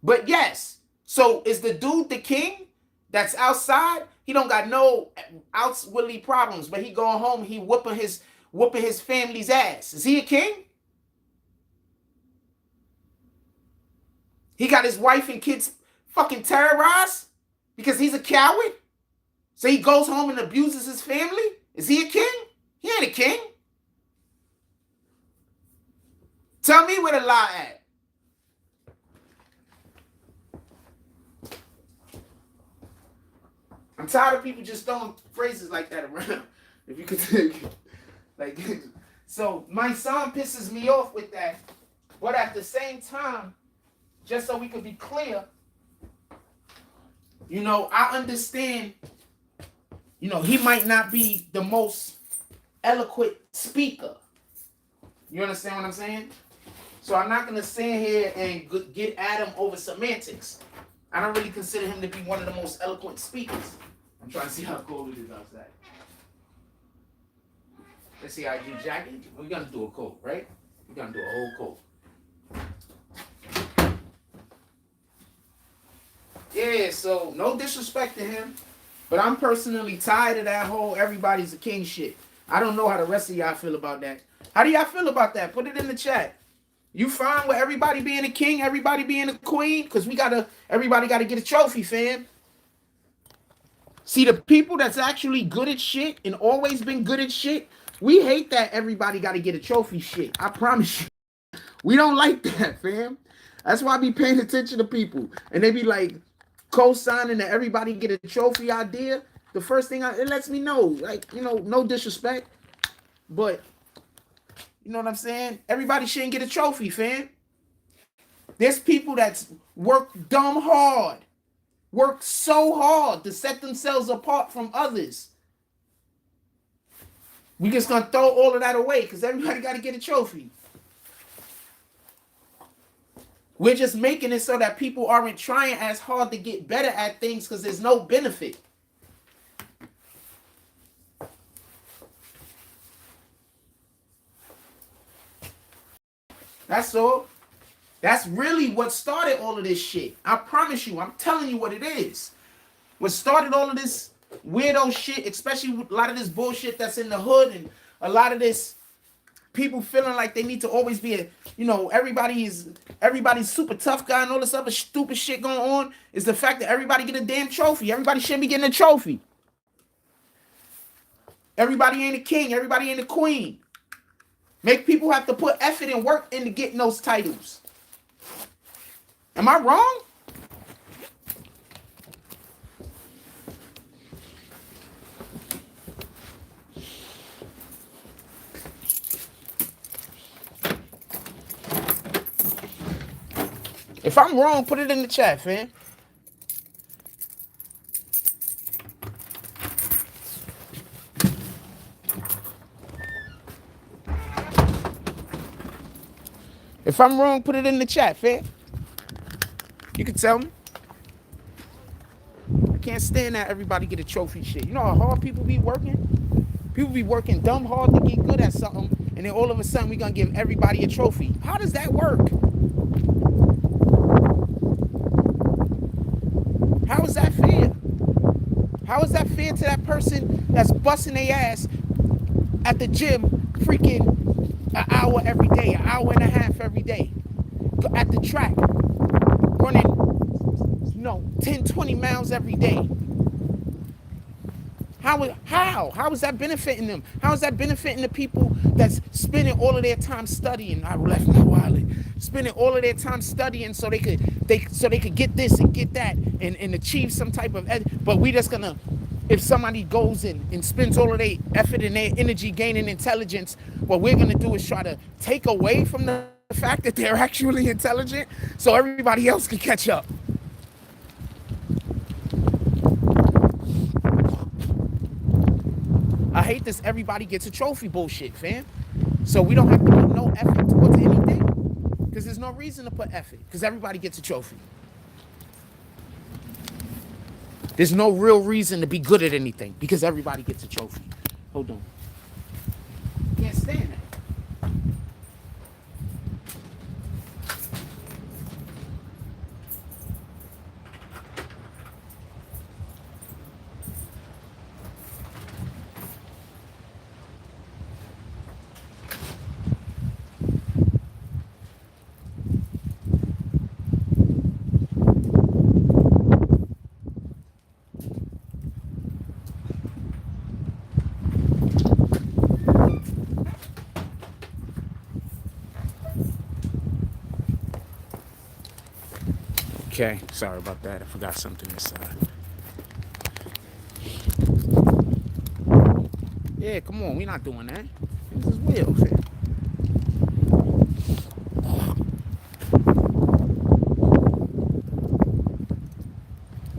But yes, so is the dude the king that's outside? He don't got no outwardly problems, but he going home, he whooping his family's ass. Is he a king? He got his wife and kids fucking terrorized because he's a coward? So he goes home and abuses his family? Is he a king? He ain't a king. Tell me where the lie at. I'm tired of people just throwing phrases like that around. If you could, like, so my son pisses me off with that. But at the same time, just so we could be clear, you know, I understand, you know, he might not be the most eloquent speaker. You understand what I'm saying? So I'm not going to stand here and get at him over semantics. I don't really consider him to be one of the most eloquent speakers. I'm trying to see how cold it is outside. Let's see how you jacket. We're going to do a coat, right? We're going to do a whole coat. Yeah, so no disrespect to him, but I'm personally tired of that whole everybody's a king shit. I don't know how the rest of y'all feel about that. How do y'all feel about that? Put it in the chat. You fine with everybody being a king, everybody being a queen? Because everybody got to get a trophy, fam. See, the people that's actually good at shit and always been good at shit, we hate that everybody got to get a trophy shit. I promise you. We don't like that, fam. That's why I be paying attention to people. And they be like co-signing that everybody get a trophy idea. The first thing it lets me know, like, you know, no disrespect, but you know what I'm saying? Everybody shouldn't get a trophy, fam. There's people that work dumb hard. Work so hard to set themselves apart from others. We just gonna throw all of that away because everybody got to get a trophy. We're just making it so that people aren't trying as hard to get better at things because there's no benefit. That's all. That's really what started all of this shit. I promise you. I'm telling you what it is. What started all of this weirdo shit, especially with a lot of this bullshit that's in the hood and a lot of this people feeling like they need to always be everybody's super tough guy and all this other stupid shit going on is the fact that everybody get a damn trophy. Everybody shouldn't be getting a trophy. Everybody ain't a king. Everybody ain't a queen. Make people have to put effort and work into getting those titles. Am I wrong? If I'm wrong, put it in the chat, fam. If I'm wrong, put it in the chat, fam. You can tell me. I can't stand that everybody get a trophy shit. You know how hard people be working? People be working dumb hard to get good at something, and then all of a sudden we gonna give everybody a trophy. How does that work? How is that fair? How is that fair to that person that's busting their ass at the gym freaking an hour every day, an hour and a half every day? At the track, running, 10, 20 miles every day. How is that benefiting them? How is that benefiting the people that's spending all of their time studying? I left my wallet. Spending all of their time studying so they could get this and get that and achieve some type of but we just gonna, if somebody goes in and spends all of their effort and their energy gaining intelligence, what we're gonna do is try to take away from the fact that they're actually intelligent so everybody else can catch up. I hate this everybody gets a trophy bullshit, fam. So we don't have to put no effort towards anything. Because there's no reason to put effort. Because everybody gets a trophy. There's no real reason to be good at anything. Because everybody gets a trophy. Hold on. Can't stand that. Okay, sorry about that. I forgot something this side. Yeah, come on, we're not doing that. This is Will, fam.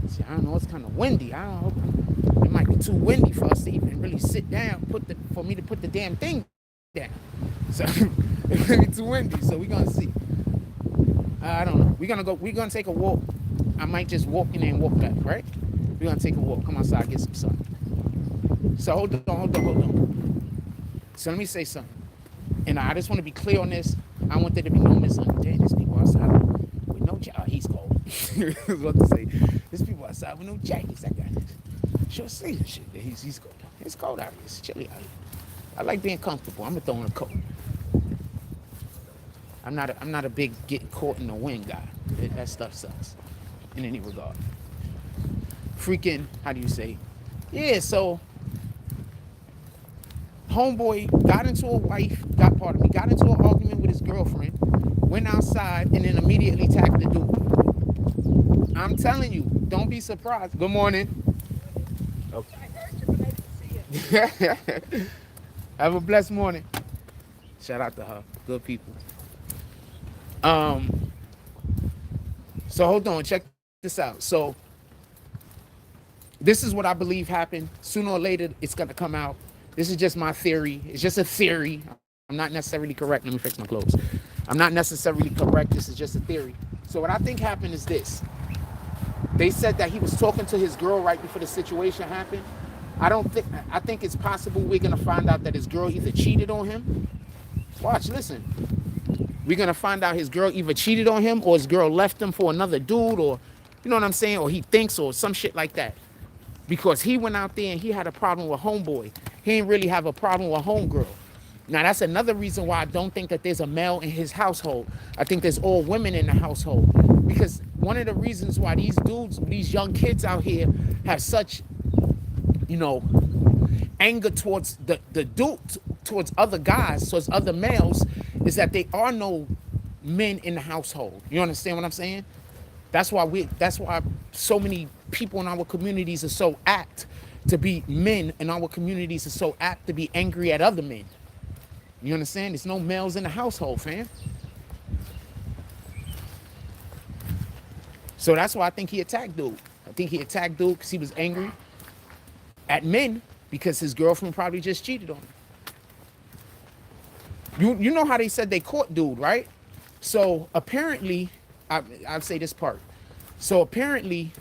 See, I don't know, it's kind of windy. I don't know. It might be too windy for us to even really sit down, for me to put the damn thing down. So it might be too windy, so we're gonna see. I don't know. We're gonna take a walk. I might just walk in there and walk back, right? We're gonna take a walk. Come outside, get some sun. So hold on. So let me say something. And I just want to be clear on this. I want there to be no misunderstanding. There's people outside with no jacket. Oh, he's cold. I was about to say, there's people outside with no jackets. That guy is short sleeves and shit. He's cold. It's cold out here. It's chilly out here. I like being comfortable. I'm gonna throw on a coat. I'm not a big getting caught in the wind guy. That stuff sucks in any regard. Freaking, how do you say? Yeah, so homeboy got into an argument with his girlfriend, went outside, and then immediately attacked the dude. I'm telling you, don't be surprised. Good morning. Okay. I heard you, but I didn't see you. Have a blessed morning. Shout out to her. Good people. So hold on, check this out. So this is what I believe happened. Sooner or later, it's gonna come out. This is just my theory. It's just a theory. I'm not necessarily correct. Let me fix my clothes. I'm not necessarily correct. This is just a theory. So what I think happened is this. They said that he was talking to his girl right before the situation happened. I think it's possible we're gonna find out that his girl either cheated on him. Watch, listen. We're gonna find out his girl either cheated on him or his girl left him for another dude, or you know what I'm saying, or he thinks, or some shit like that. Because he went out there and he had a problem with homeboy. He didn't really have a problem with homegirl. Now that's another reason why I don't think that there's a male in his household. I think there's all women in the household. Because one of the reasons why these dudes, these young kids out here have such, anger towards the dude, towards other guys, towards other males, is that there are no men in the household. You understand what I'm saying? That's why so many people in our communities are so apt to be men, in our communities are so apt to be angry at other men. You understand? There's no males in the household, fam. So that's why I think he attacked dude. I think he attacked dude because he was angry at men because his girlfriend probably just cheated on him. You know how they said they caught dude, right? So apparently, I'll say this part. So apparently,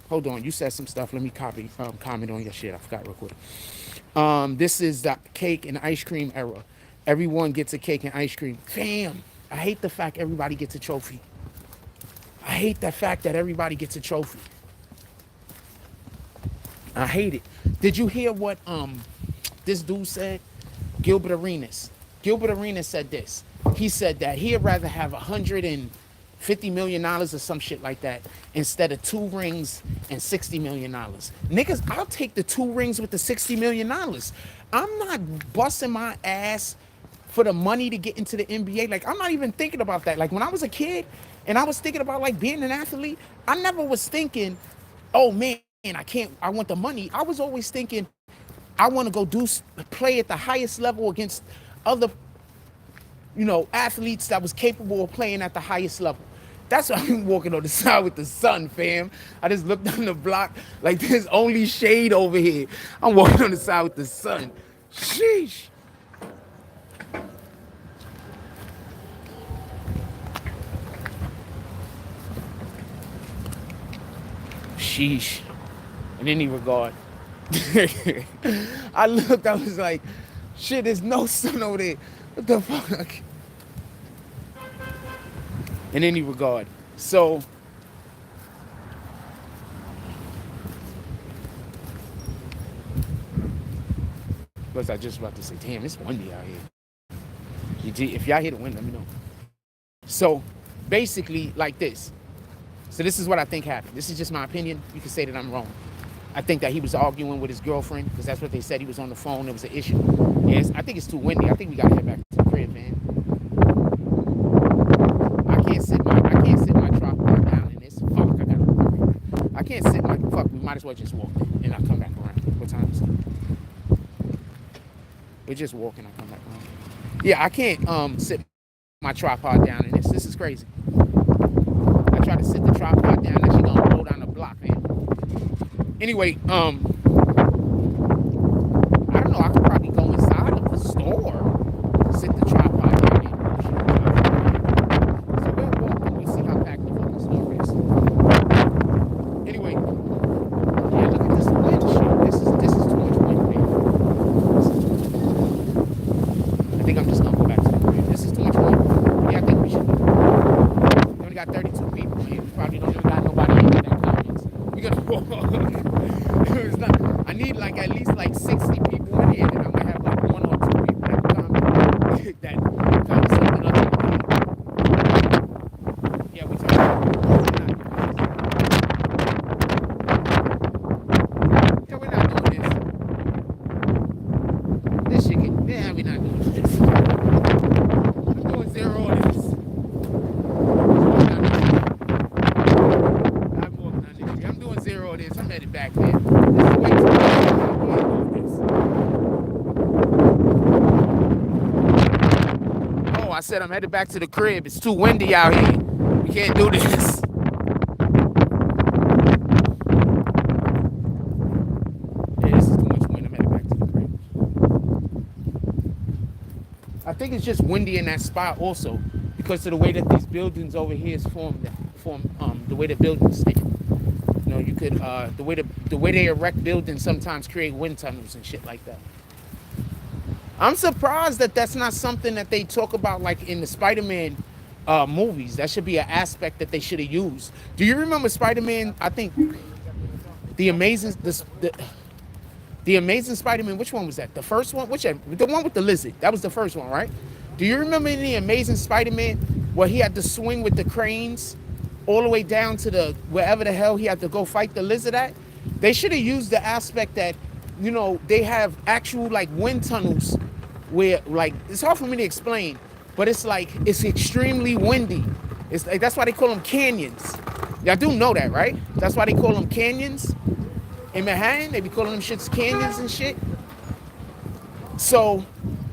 hold on, you said some stuff. Let me comment on your shit. I forgot real quick. This is the cake and ice cream era. Everyone gets a cake and ice cream. Fam, I hate the fact everybody gets a trophy. I hate the fact that everybody gets a trophy. I hate it. Did you hear what this dude said? Gilbert Arenas. Gilbert Arenas said this. He said that he'd rather have $150 million or some shit like that instead of 2 rings and $60 million. Niggas, I'll take the 2 rings with the $60 million. I'm not busting my ass for the money to get into the NBA. Like, I'm not even thinking about that. Like, when I was a kid and I was thinking about like being an athlete, I never was thinking, oh man, I want the money. I was always thinking, I want to go play at the highest level against other, athletes that was capable of playing at the highest level. That's why I'm walking on the side with the sun, fam. I just looked down the block like there's only shade over here. I'm walking on the side with the sun. Sheesh. Sheesh. In any regard. I looked, I was like, shit, there's no sun over there. What the fuck? In any regard. So, was I just about to say, damn, it's windy out here. If y'all hear the wind, let me know. So, basically, like this. So this is what I think happened. This is just my opinion. You can say that I'm wrong. I think that he was arguing with his girlfriend because that's what they said. He was on the phone. There was an issue. Yes, I think it's too windy. I think we gotta head back to the crib, man. I can't sit my tripod down in this. Fuck, I gotta work. I can't sit my fuck. We might as well just walk and I'll come back around. What time is it? We're just walking. I'll come back around. Yeah, I can't sit my tripod down in this. This is crazy. I try to sit the tripod down and she gonna roll down the block, man. Anyway, I don't know. I could probably go inside of the store, sit the tripod down there. So we'll walk and we see how packed the fucking store is. Anyway, yeah, look at this wind shit. This is too much wind, man. I think I'm just gonna go back to the crib. This is too much wind. Yeah, I think we should. We only got 32 people here. We probably don't even got nobody in that comments. We gotta walk. I need like at least like 60 people in here, and I'm gonna have like 1 or 2 people that comment that something other than yeah, we talking yeah, we're not doing this. This shit can, yeah, we're not doing this. I'm doing 0 on this. I'm doing 0 on this. I'm headed back, man. This is way too much. I said I'm headed back to the crib. It's too windy out here. We can't do this. Yeah, this is too much wind. I'm headed back to the crib. I think it's just windy in that spot also because of the way that these buildings over here is formed. The way the buildings stand. You could the way they erect buildings sometimes create wind tunnels and shit like that. I'm surprised that that's not something that they talk about like in the Spider-Man movies. That should be an aspect that they should have used. Do you remember Spider-Man? I think the Amazing Spider-Man. Which one was that? The first one? The one with the lizard? That was the first one, right? Do you remember in the Amazing Spider-Man where he had to swing with the cranes all the way down to wherever the hell he had to go fight the lizard at? They should have used the aspect that they have actual like wind tunnels where like it's hard for me to explain, but it's like it's extremely windy. It's like that's why they call them canyons. Y'all do know that, right? That's why they call them canyons. In Manhattan, they be calling them shits canyons and shit. So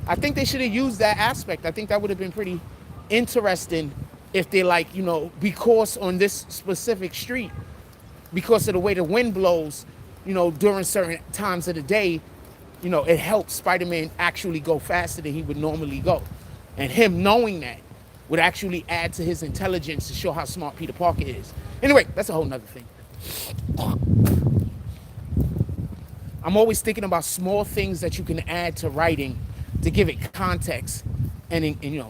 I think they should have used that aspect. I think that would have been pretty interesting if they're like, because on this specific street, because of the way the wind blows, during certain times of the day, it helps Spider-Man actually go faster than he would normally go. And him knowing that would actually add to his intelligence to show how smart Peter Parker is. Anyway, that's a whole nother thing. I'm always thinking about small things that you can add to writing to give it context and make it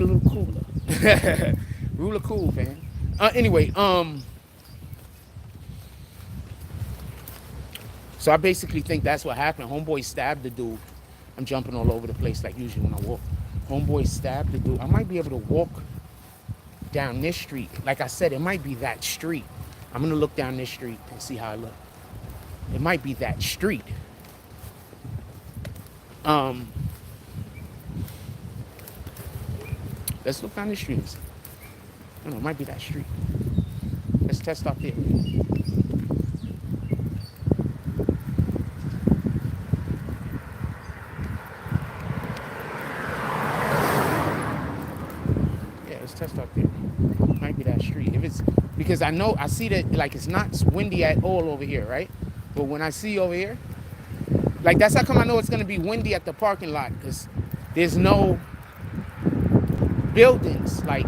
a little cooler. Ruler cool, man. Anyway, so I basically think that's what happened. Homeboy stabbed the dude. I'm jumping all over the place like usually when I walk. Homeboy stabbed the dude. I might be able to walk down this street. Like I said, it might be that street. I'm going to look down this street and see how I look. It might be that street. Let's look down the street. I don't know, it might be that street. Let's test out there. Yeah, let's test out there. It might be that street. If it's because I see that like it's not windy at all over here, right? But when I see over here, like that's how come I know it's gonna be windy at the parking lot, because there's no buildings, like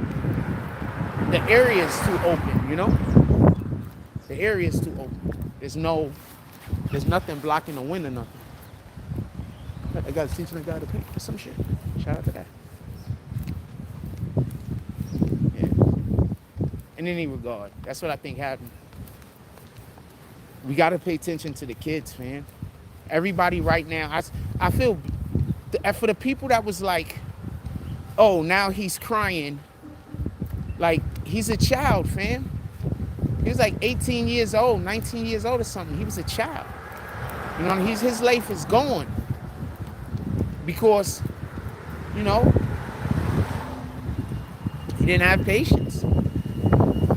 the area is too open, The area is too open. There's nothing blocking the wind or nothing. I got teaching a guy to paint for some shit. Shout out to that. Yeah. In any regard, that's what I think happened. We got to pay attention to the kids, man. Everybody right now, I feel for the people that was like, oh, now he's crying. Like, he's a child, fam. He was like 18 years old, 19 years old or something. He was a child. His life is gone. Because, he didn't have patience.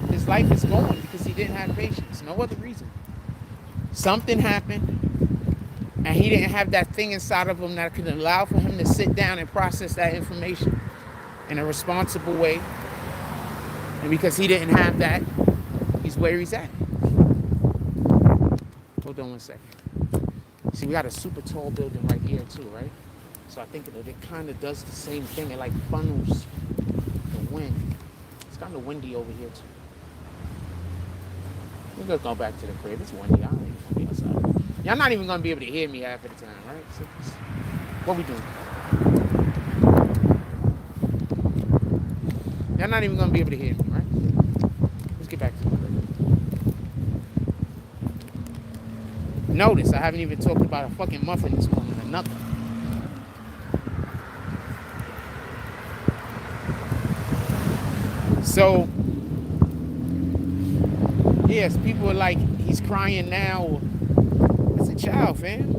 His life is gone because he didn't have patience. No other reason. Something happened, and he didn't have that thing inside of him that could allow for him to sit down and process that information in a responsible way. And because he didn't have that, he's where he's at. Hold on one second. See, we got a super tall building right here too, right? So I think it kind of does the same thing. It like funnels the wind. It's kind of windy over here too. We're gonna go back to the crib. It's windy. I don't even gonna be outside. Y'all not even gonna be able to hear me half of the time, right? So what we doing? Y'all not even gonna be able to hear me, right? Let's get back to the crib. Notice I haven't even talked about a fucking muffin this morning or nothing. So, yes, people are like, he's crying now. It's a child, fam.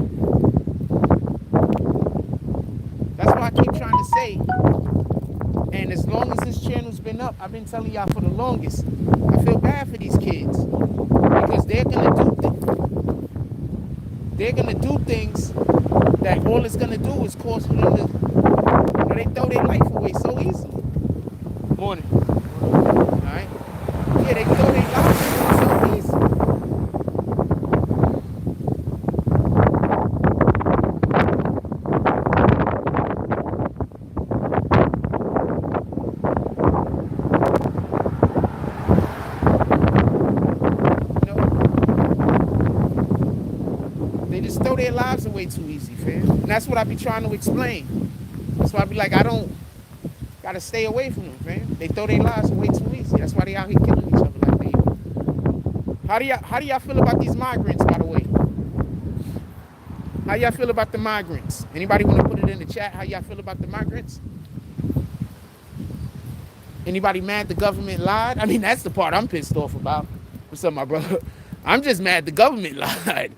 That's what I keep trying to say. And as long as this channel's been up, I've been telling y'all for the longest, I feel bad for these kids. Because they're gonna do things that all it's gonna do is cause for them to, they throw their life away so easily. Morning. Alright? Yeah, they throw their lives away so easily. They just throw their lives away too easy, fam. And that's what I be trying to explain. That's why I be like, I don't gotta stay away from them, man. They throw their lives away too easy. That's why they out here killing each other like they do. How do y'all feel about these migrants, by the way? How y'all feel about the migrants? Anybody want to put it in the chat? How y'all feel about the migrants? Anybody mad the government lied? I mean, that's the part I'm pissed off about. What's up, my brother? I'm just mad the government lied.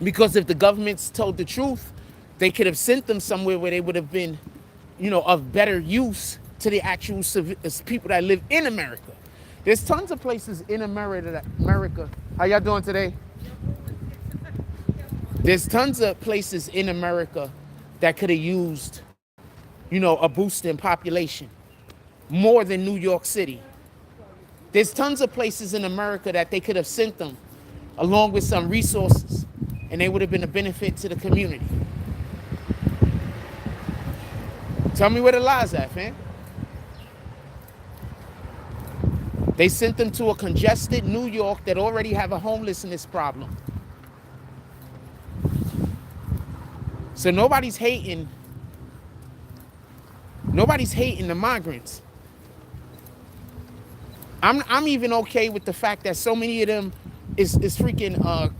Because if the government's told the truth, they could have sent them somewhere where they would have been, of better use to the actual people that live in America. There's tons of places in America. How y'all doing today? There's tons of places in America that could have used, a boost in population, more than New York City. There's tons of places in America that they could have sent them along with some resources, and they would have been a benefit to the community. Tell me where the lies at, fam. They sent them to a congested New York that already have a homelessness problem. So nobody's hating the migrants. I'm even okay with the fact that so many of them is freaking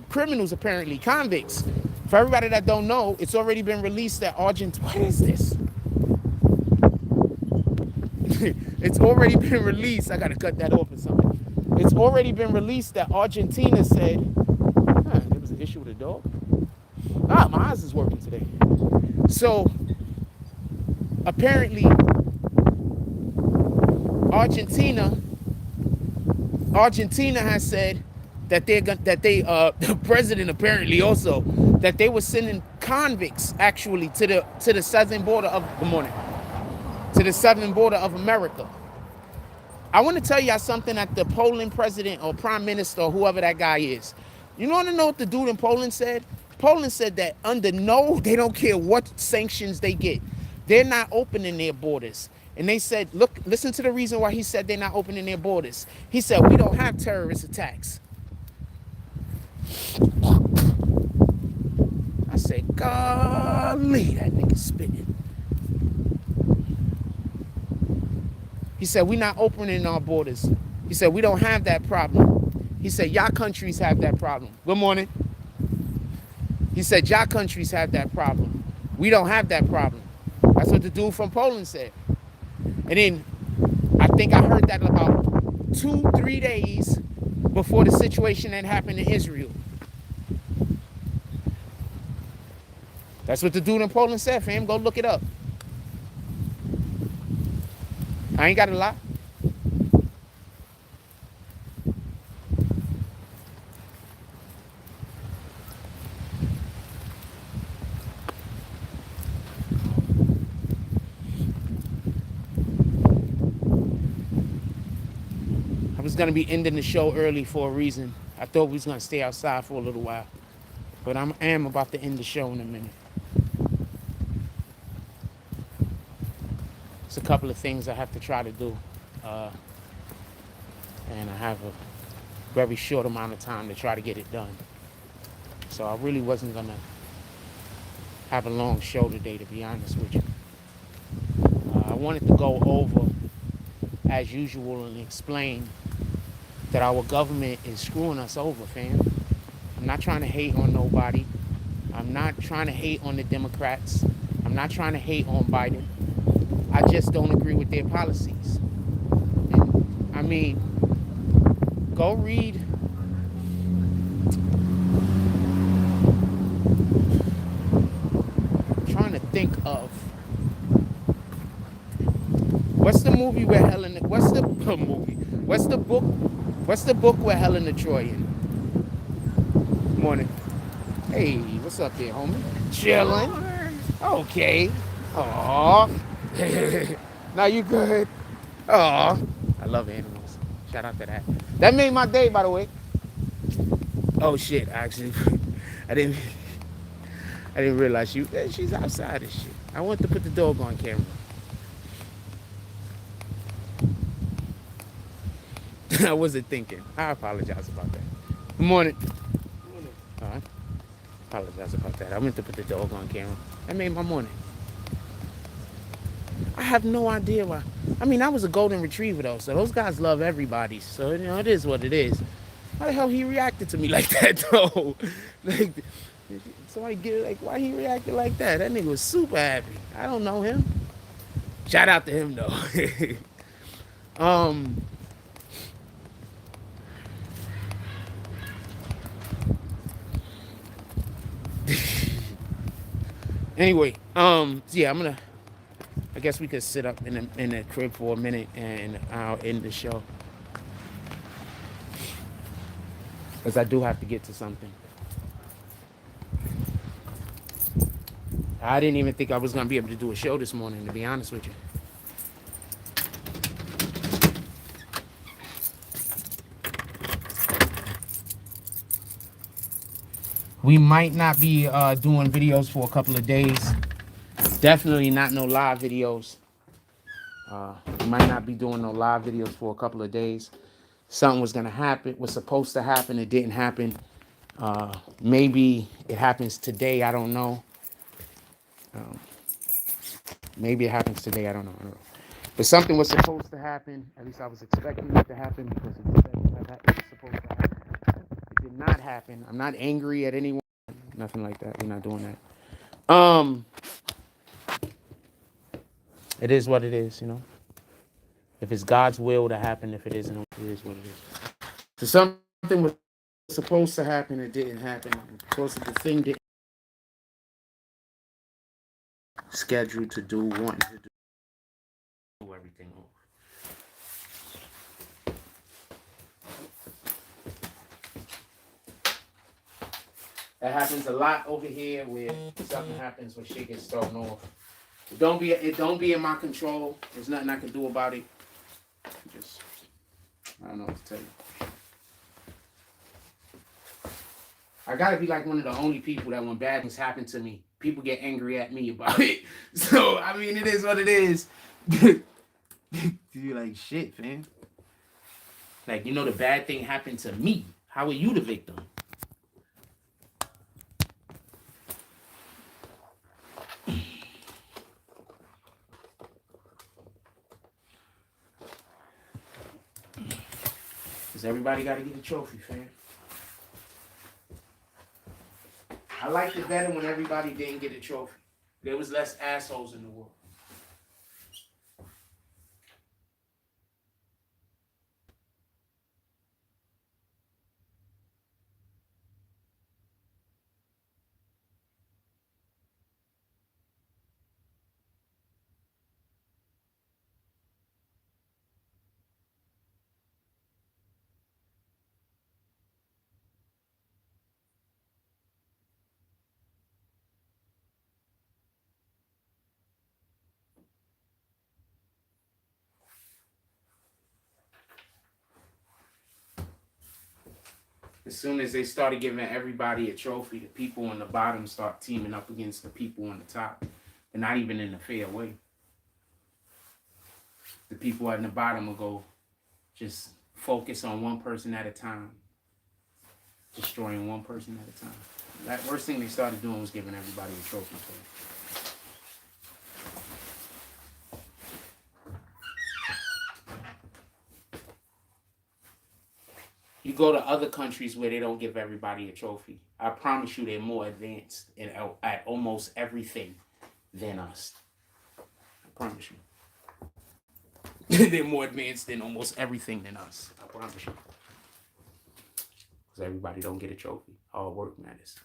criminals, apparently convicts. For everybody that don't know, it's already been released that Argentina. What is this? It's already been released. I gotta cut that off or something. It's already been released that Argentina said, there was an issue with a dog. My eyes is working today. So apparently Argentina has said that the president apparently also, that they were sending convicts actually to the southern border of the southern border of America. I want to tell y'all something that the Poland president or prime minister or whoever that guy is. You want to know what the dude in Poland said? Poland said that they don't care what sanctions they get, they're not opening their borders. And they said, listen to the reason why he said they're not opening their borders. He said, we don't have terrorist attacks. I said, golly, that nigga spitting. He said, we're not opening our borders. He said, we don't have that problem. He said, y'all countries have that problem. Good morning. He said, y'all countries have that problem. We don't have that problem. That's what the dude from Poland said. And then I think I heard that about 2-3 days before the situation that happened in Israel. That's what the dude in Poland said, fam. Go look it up. I ain't got a lot. I was going to be ending the show early for a reason. I thought we was going to stay outside for a little while. But I am about to end the show in a minute. It's a couple of things I have to try to do. And I have a very short amount of time to try to get it done. So I really wasn't going to have a long show today, to be honest with you. I wanted to go over, as usual, and explain that our government is screwing us over, fam. I'm not trying to hate on nobody. I'm not trying to hate on the Democrats. I'm not trying to hate on Biden. I just don't agree with their policies. And, I mean, go read. I'm trying to think of. What's the movie where what's the movie? What's the book? What's the book where Helen of Troy in? Good morning. Hey, what's up there, homie? Chilling. Okay. Aw. Now you good? Aw. I love animals. Shout out to that. That made my day, by the way. Oh shit, actually. I didn't realize she's outside and shit. I want to put the dog on camera. I wasn't thinking. I apologize about that. Good morning. I apologize about that. I meant to put the dog on camera. That made my morning. I have no idea why. I mean, I was a golden retriever, though, so those guys love everybody. So, it is what it is. Why the hell he reacted to me like that, though? Like, somebody get it, like, why he reacted like that? That nigga was super happy. I don't know him. Shout out to him, though. Anyway, yeah, I guess we could sit up in the crib for a minute and I'll end the show. Because I do have to get to something. I didn't even think I was going to be able to do a show this morning, to be honest with you. We might not be doing videos for a couple of days. Definitely not no live videos. We might not be doing no live videos for a couple of days. Something was going to happen, was supposed to happen. It didn't happen. Maybe it happens today. I don't know. Maybe it happens today. I don't know. But something was supposed to happen. At least I was expecting it to happen because it was supposed to happen. It did not happen. I'm not angry at anyone. Nothing like that. We're not doing that. It is what it is, you know. If it's God's will to happen, if it isn't, it is what it is. So something was supposed to happen, it didn't happen. Because the thing didn't schedule to do, wanting to do everything off. That happens a lot over here where something happens when shit gets thrown off. It don't be in my control. There's nothing I can do about it. Just I don't know what to tell you. I gotta be like one of the only people that when bad things happen to me, people get angry at me about it. So I mean, it is what it is. You're like shit, man. Like, you know, the bad thing happened to me. How are you the victim? Because everybody got to get a trophy, fam. I liked it better when everybody didn't get a trophy. There was less assholes in the world. As soon as they started giving everybody a trophy, the people on the bottom start teaming up against the people on the top. And not even in a fair way. The people at the bottom will go just focus on one person at a time. Destroying one person at a time. That worst thing they started doing was giving everybody a trophy for it. You go to other countries where they don't give everybody a trophy. I promise you they're more advanced at almost everything than us. I promise you. They're more advanced in almost everything than us. I promise you. Because everybody don't get a trophy. Hard work matters.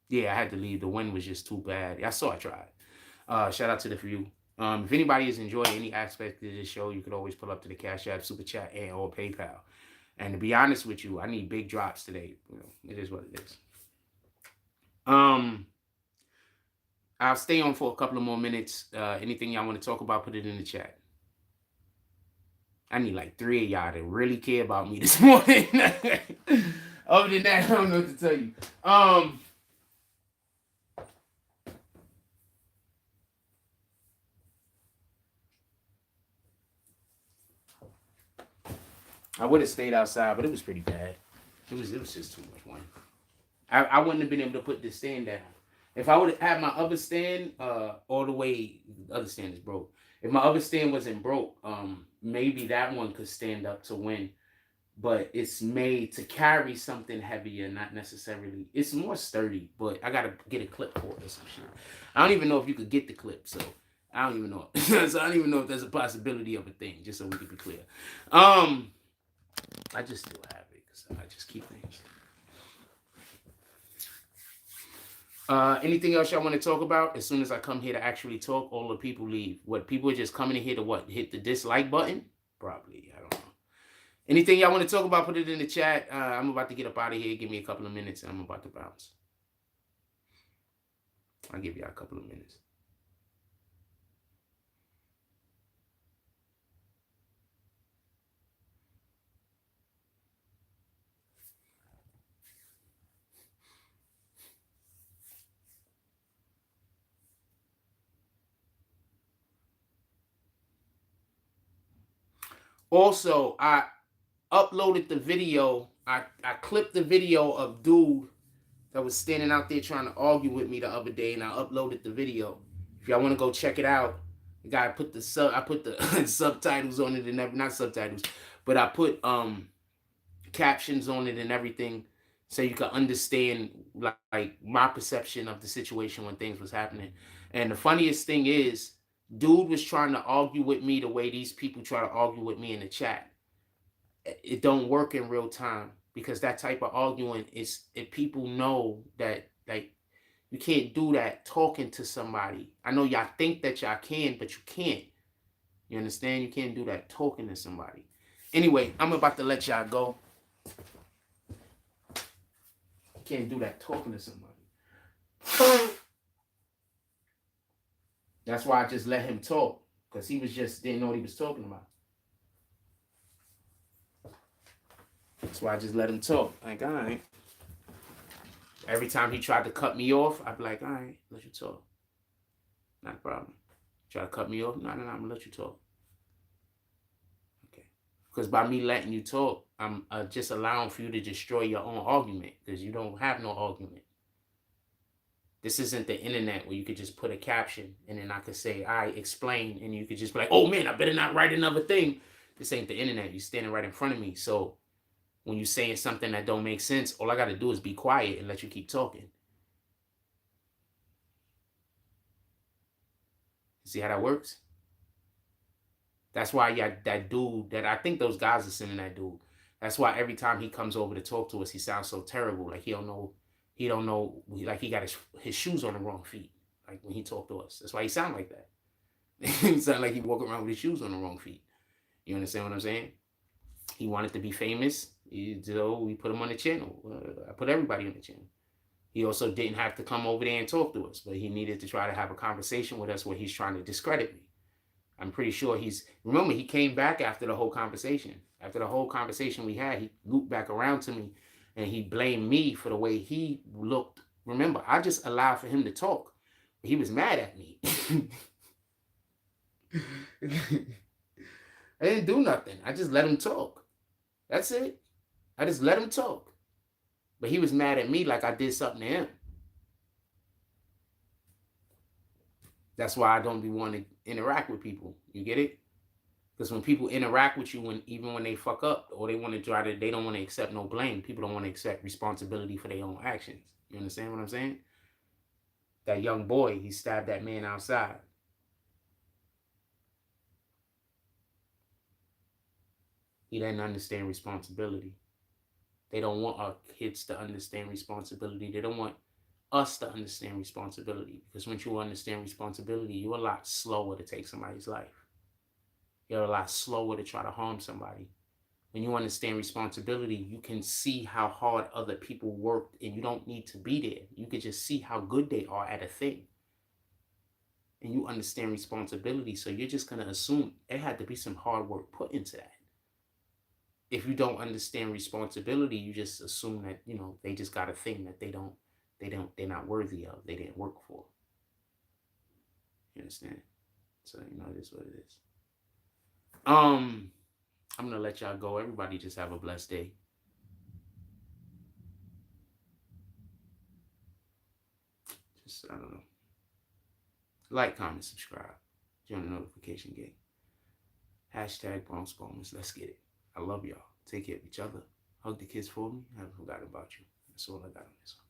Yeah, I had to leave. The win was just too bad. I saw I tried. Shout out to the few. If anybody is enjoying any aspect of this show, you could always pull up to the Cash App, Super Chat, and or PayPal. And to be honest with you, I need big drops today. You know, it is what it is. I'll stay on for a couple of more minutes. Anything y'all want to talk about, put it in the chat. I need like 3 of y'all that really care about me this morning. Other than that, I don't know what to tell you. I would have stayed outside, but it was pretty bad. It was just too much wine. I wouldn't have been able to put this stand down. If I would have had my other stand all the way, the other stand is broke. If my other stand wasn't broke, maybe that one could stand up to win. But it's made to carry something heavier, not necessarily. It's more sturdy, but I gotta get a clip for it or some shit. I don't even know if you could get the clip, so I don't even know. So I don't even know if there's a possibility of a thing, just so we can be clear. I just still have it because I just keep things. Anything else y'all want to talk about? As soon as I come here to actually talk, all the people leave. What, people are just coming in here to what? Hit the dislike button? Probably. I don't know. Anything y'all want to talk about, put it in the chat. I'm about to get up out of here. Give me a couple of minutes and I'm about to bounce. I'll give y'all a couple of minutes. Also, I uploaded the video. I clipped the video of dude that was standing out there trying to argue with me the other day, and I uploaded the video. If y'all want to go check it out, the guy put the I put the subtitles on it, and not subtitles, but I put captions on it and everything, so you can understand like my perception of the situation when things was happening. And the funniest thing is, dude was trying to argue with me the way these people try to argue with me in the chat. It don't work in real time, because that type of arguing is, if people know that, like, you can't do that talking to somebody. I know y'all think that y'all can, but you can't. You understand? You can't do that talking to somebody. Anyway, I'm about to let y'all go. You can't do that talking to somebody. That's why I just let him talk, because he was just didn't know what he was talking about. That's why I just let him talk. Like, all right. Every time he tried to cut me off, I'd be like, all right, let you talk. Not a problem. Try to cut me off? No, I'm going to let you talk. Okay. Because by me letting you talk, I'm just allowing for you to destroy your own argument, because you don't have no argument. This isn't the internet where you could just put a caption and then I could say, all right, explain. And you could just be like, oh, man, I better not write another thing. This ain't the internet. You're standing right in front of me. So when you're saying something that don't make sense, all I got to do is be quiet and let you keep talking. See how that works? That's why that dude, that I think those guys are sending that dude. That's why every time he comes over to talk to us, he sounds so terrible. Like he don't know, like he got his shoes on the wrong feet. Like when he talked to us. That's why he sound like that. He sound like he walk around with his shoes on the wrong feet. You understand what I'm saying? He wanted to be famous. We put him on the channel. I put everybody on the channel. He also didn't have to come over there and talk to us, but he needed to try to have a conversation with us where he's trying to discredit me. I'm pretty sure remember, he came back after the whole conversation. After the whole conversation we had, he looped back around to me and he blamed me for the way he looked. Remember, I just allowed for him to talk. He was mad at me. I didn't do nothing. I just let him talk. That's it. I just let him talk. But he was mad at me like I did something to him. That's why I don't be wanting to interact with people. You get it? Because when people interact with you, even when they fuck up or they don't want to accept no blame. People don't want to accept responsibility for their own actions. You understand what I'm saying? That young boy, he stabbed that man outside. He didn't understand responsibility. They don't want our kids to understand responsibility. They don't want us to understand responsibility, because once you understand responsibility, you're a lot slower to take somebody's life. You're a lot slower to try to harm somebody. When you understand responsibility, you can see how hard other people worked, and you don't need to be there. You can just see how good they are at a thing. And you understand responsibility, so you're just going to assume it had to be some hard work put into that. If you don't understand responsibility, you just assume that, they just got a thing that they're not worthy of. They didn't work for. You understand? So, it is what it is. I'm going to let y'all go. Everybody just have a blessed day. Just, I don't know. Like, comment, subscribe. Join the notification game. Hashtag Bronx Bombers. Let's get it. I love y'all. Take care of each other. Hug the kids for me. I haven't forgotten about you. That's all I got on this one.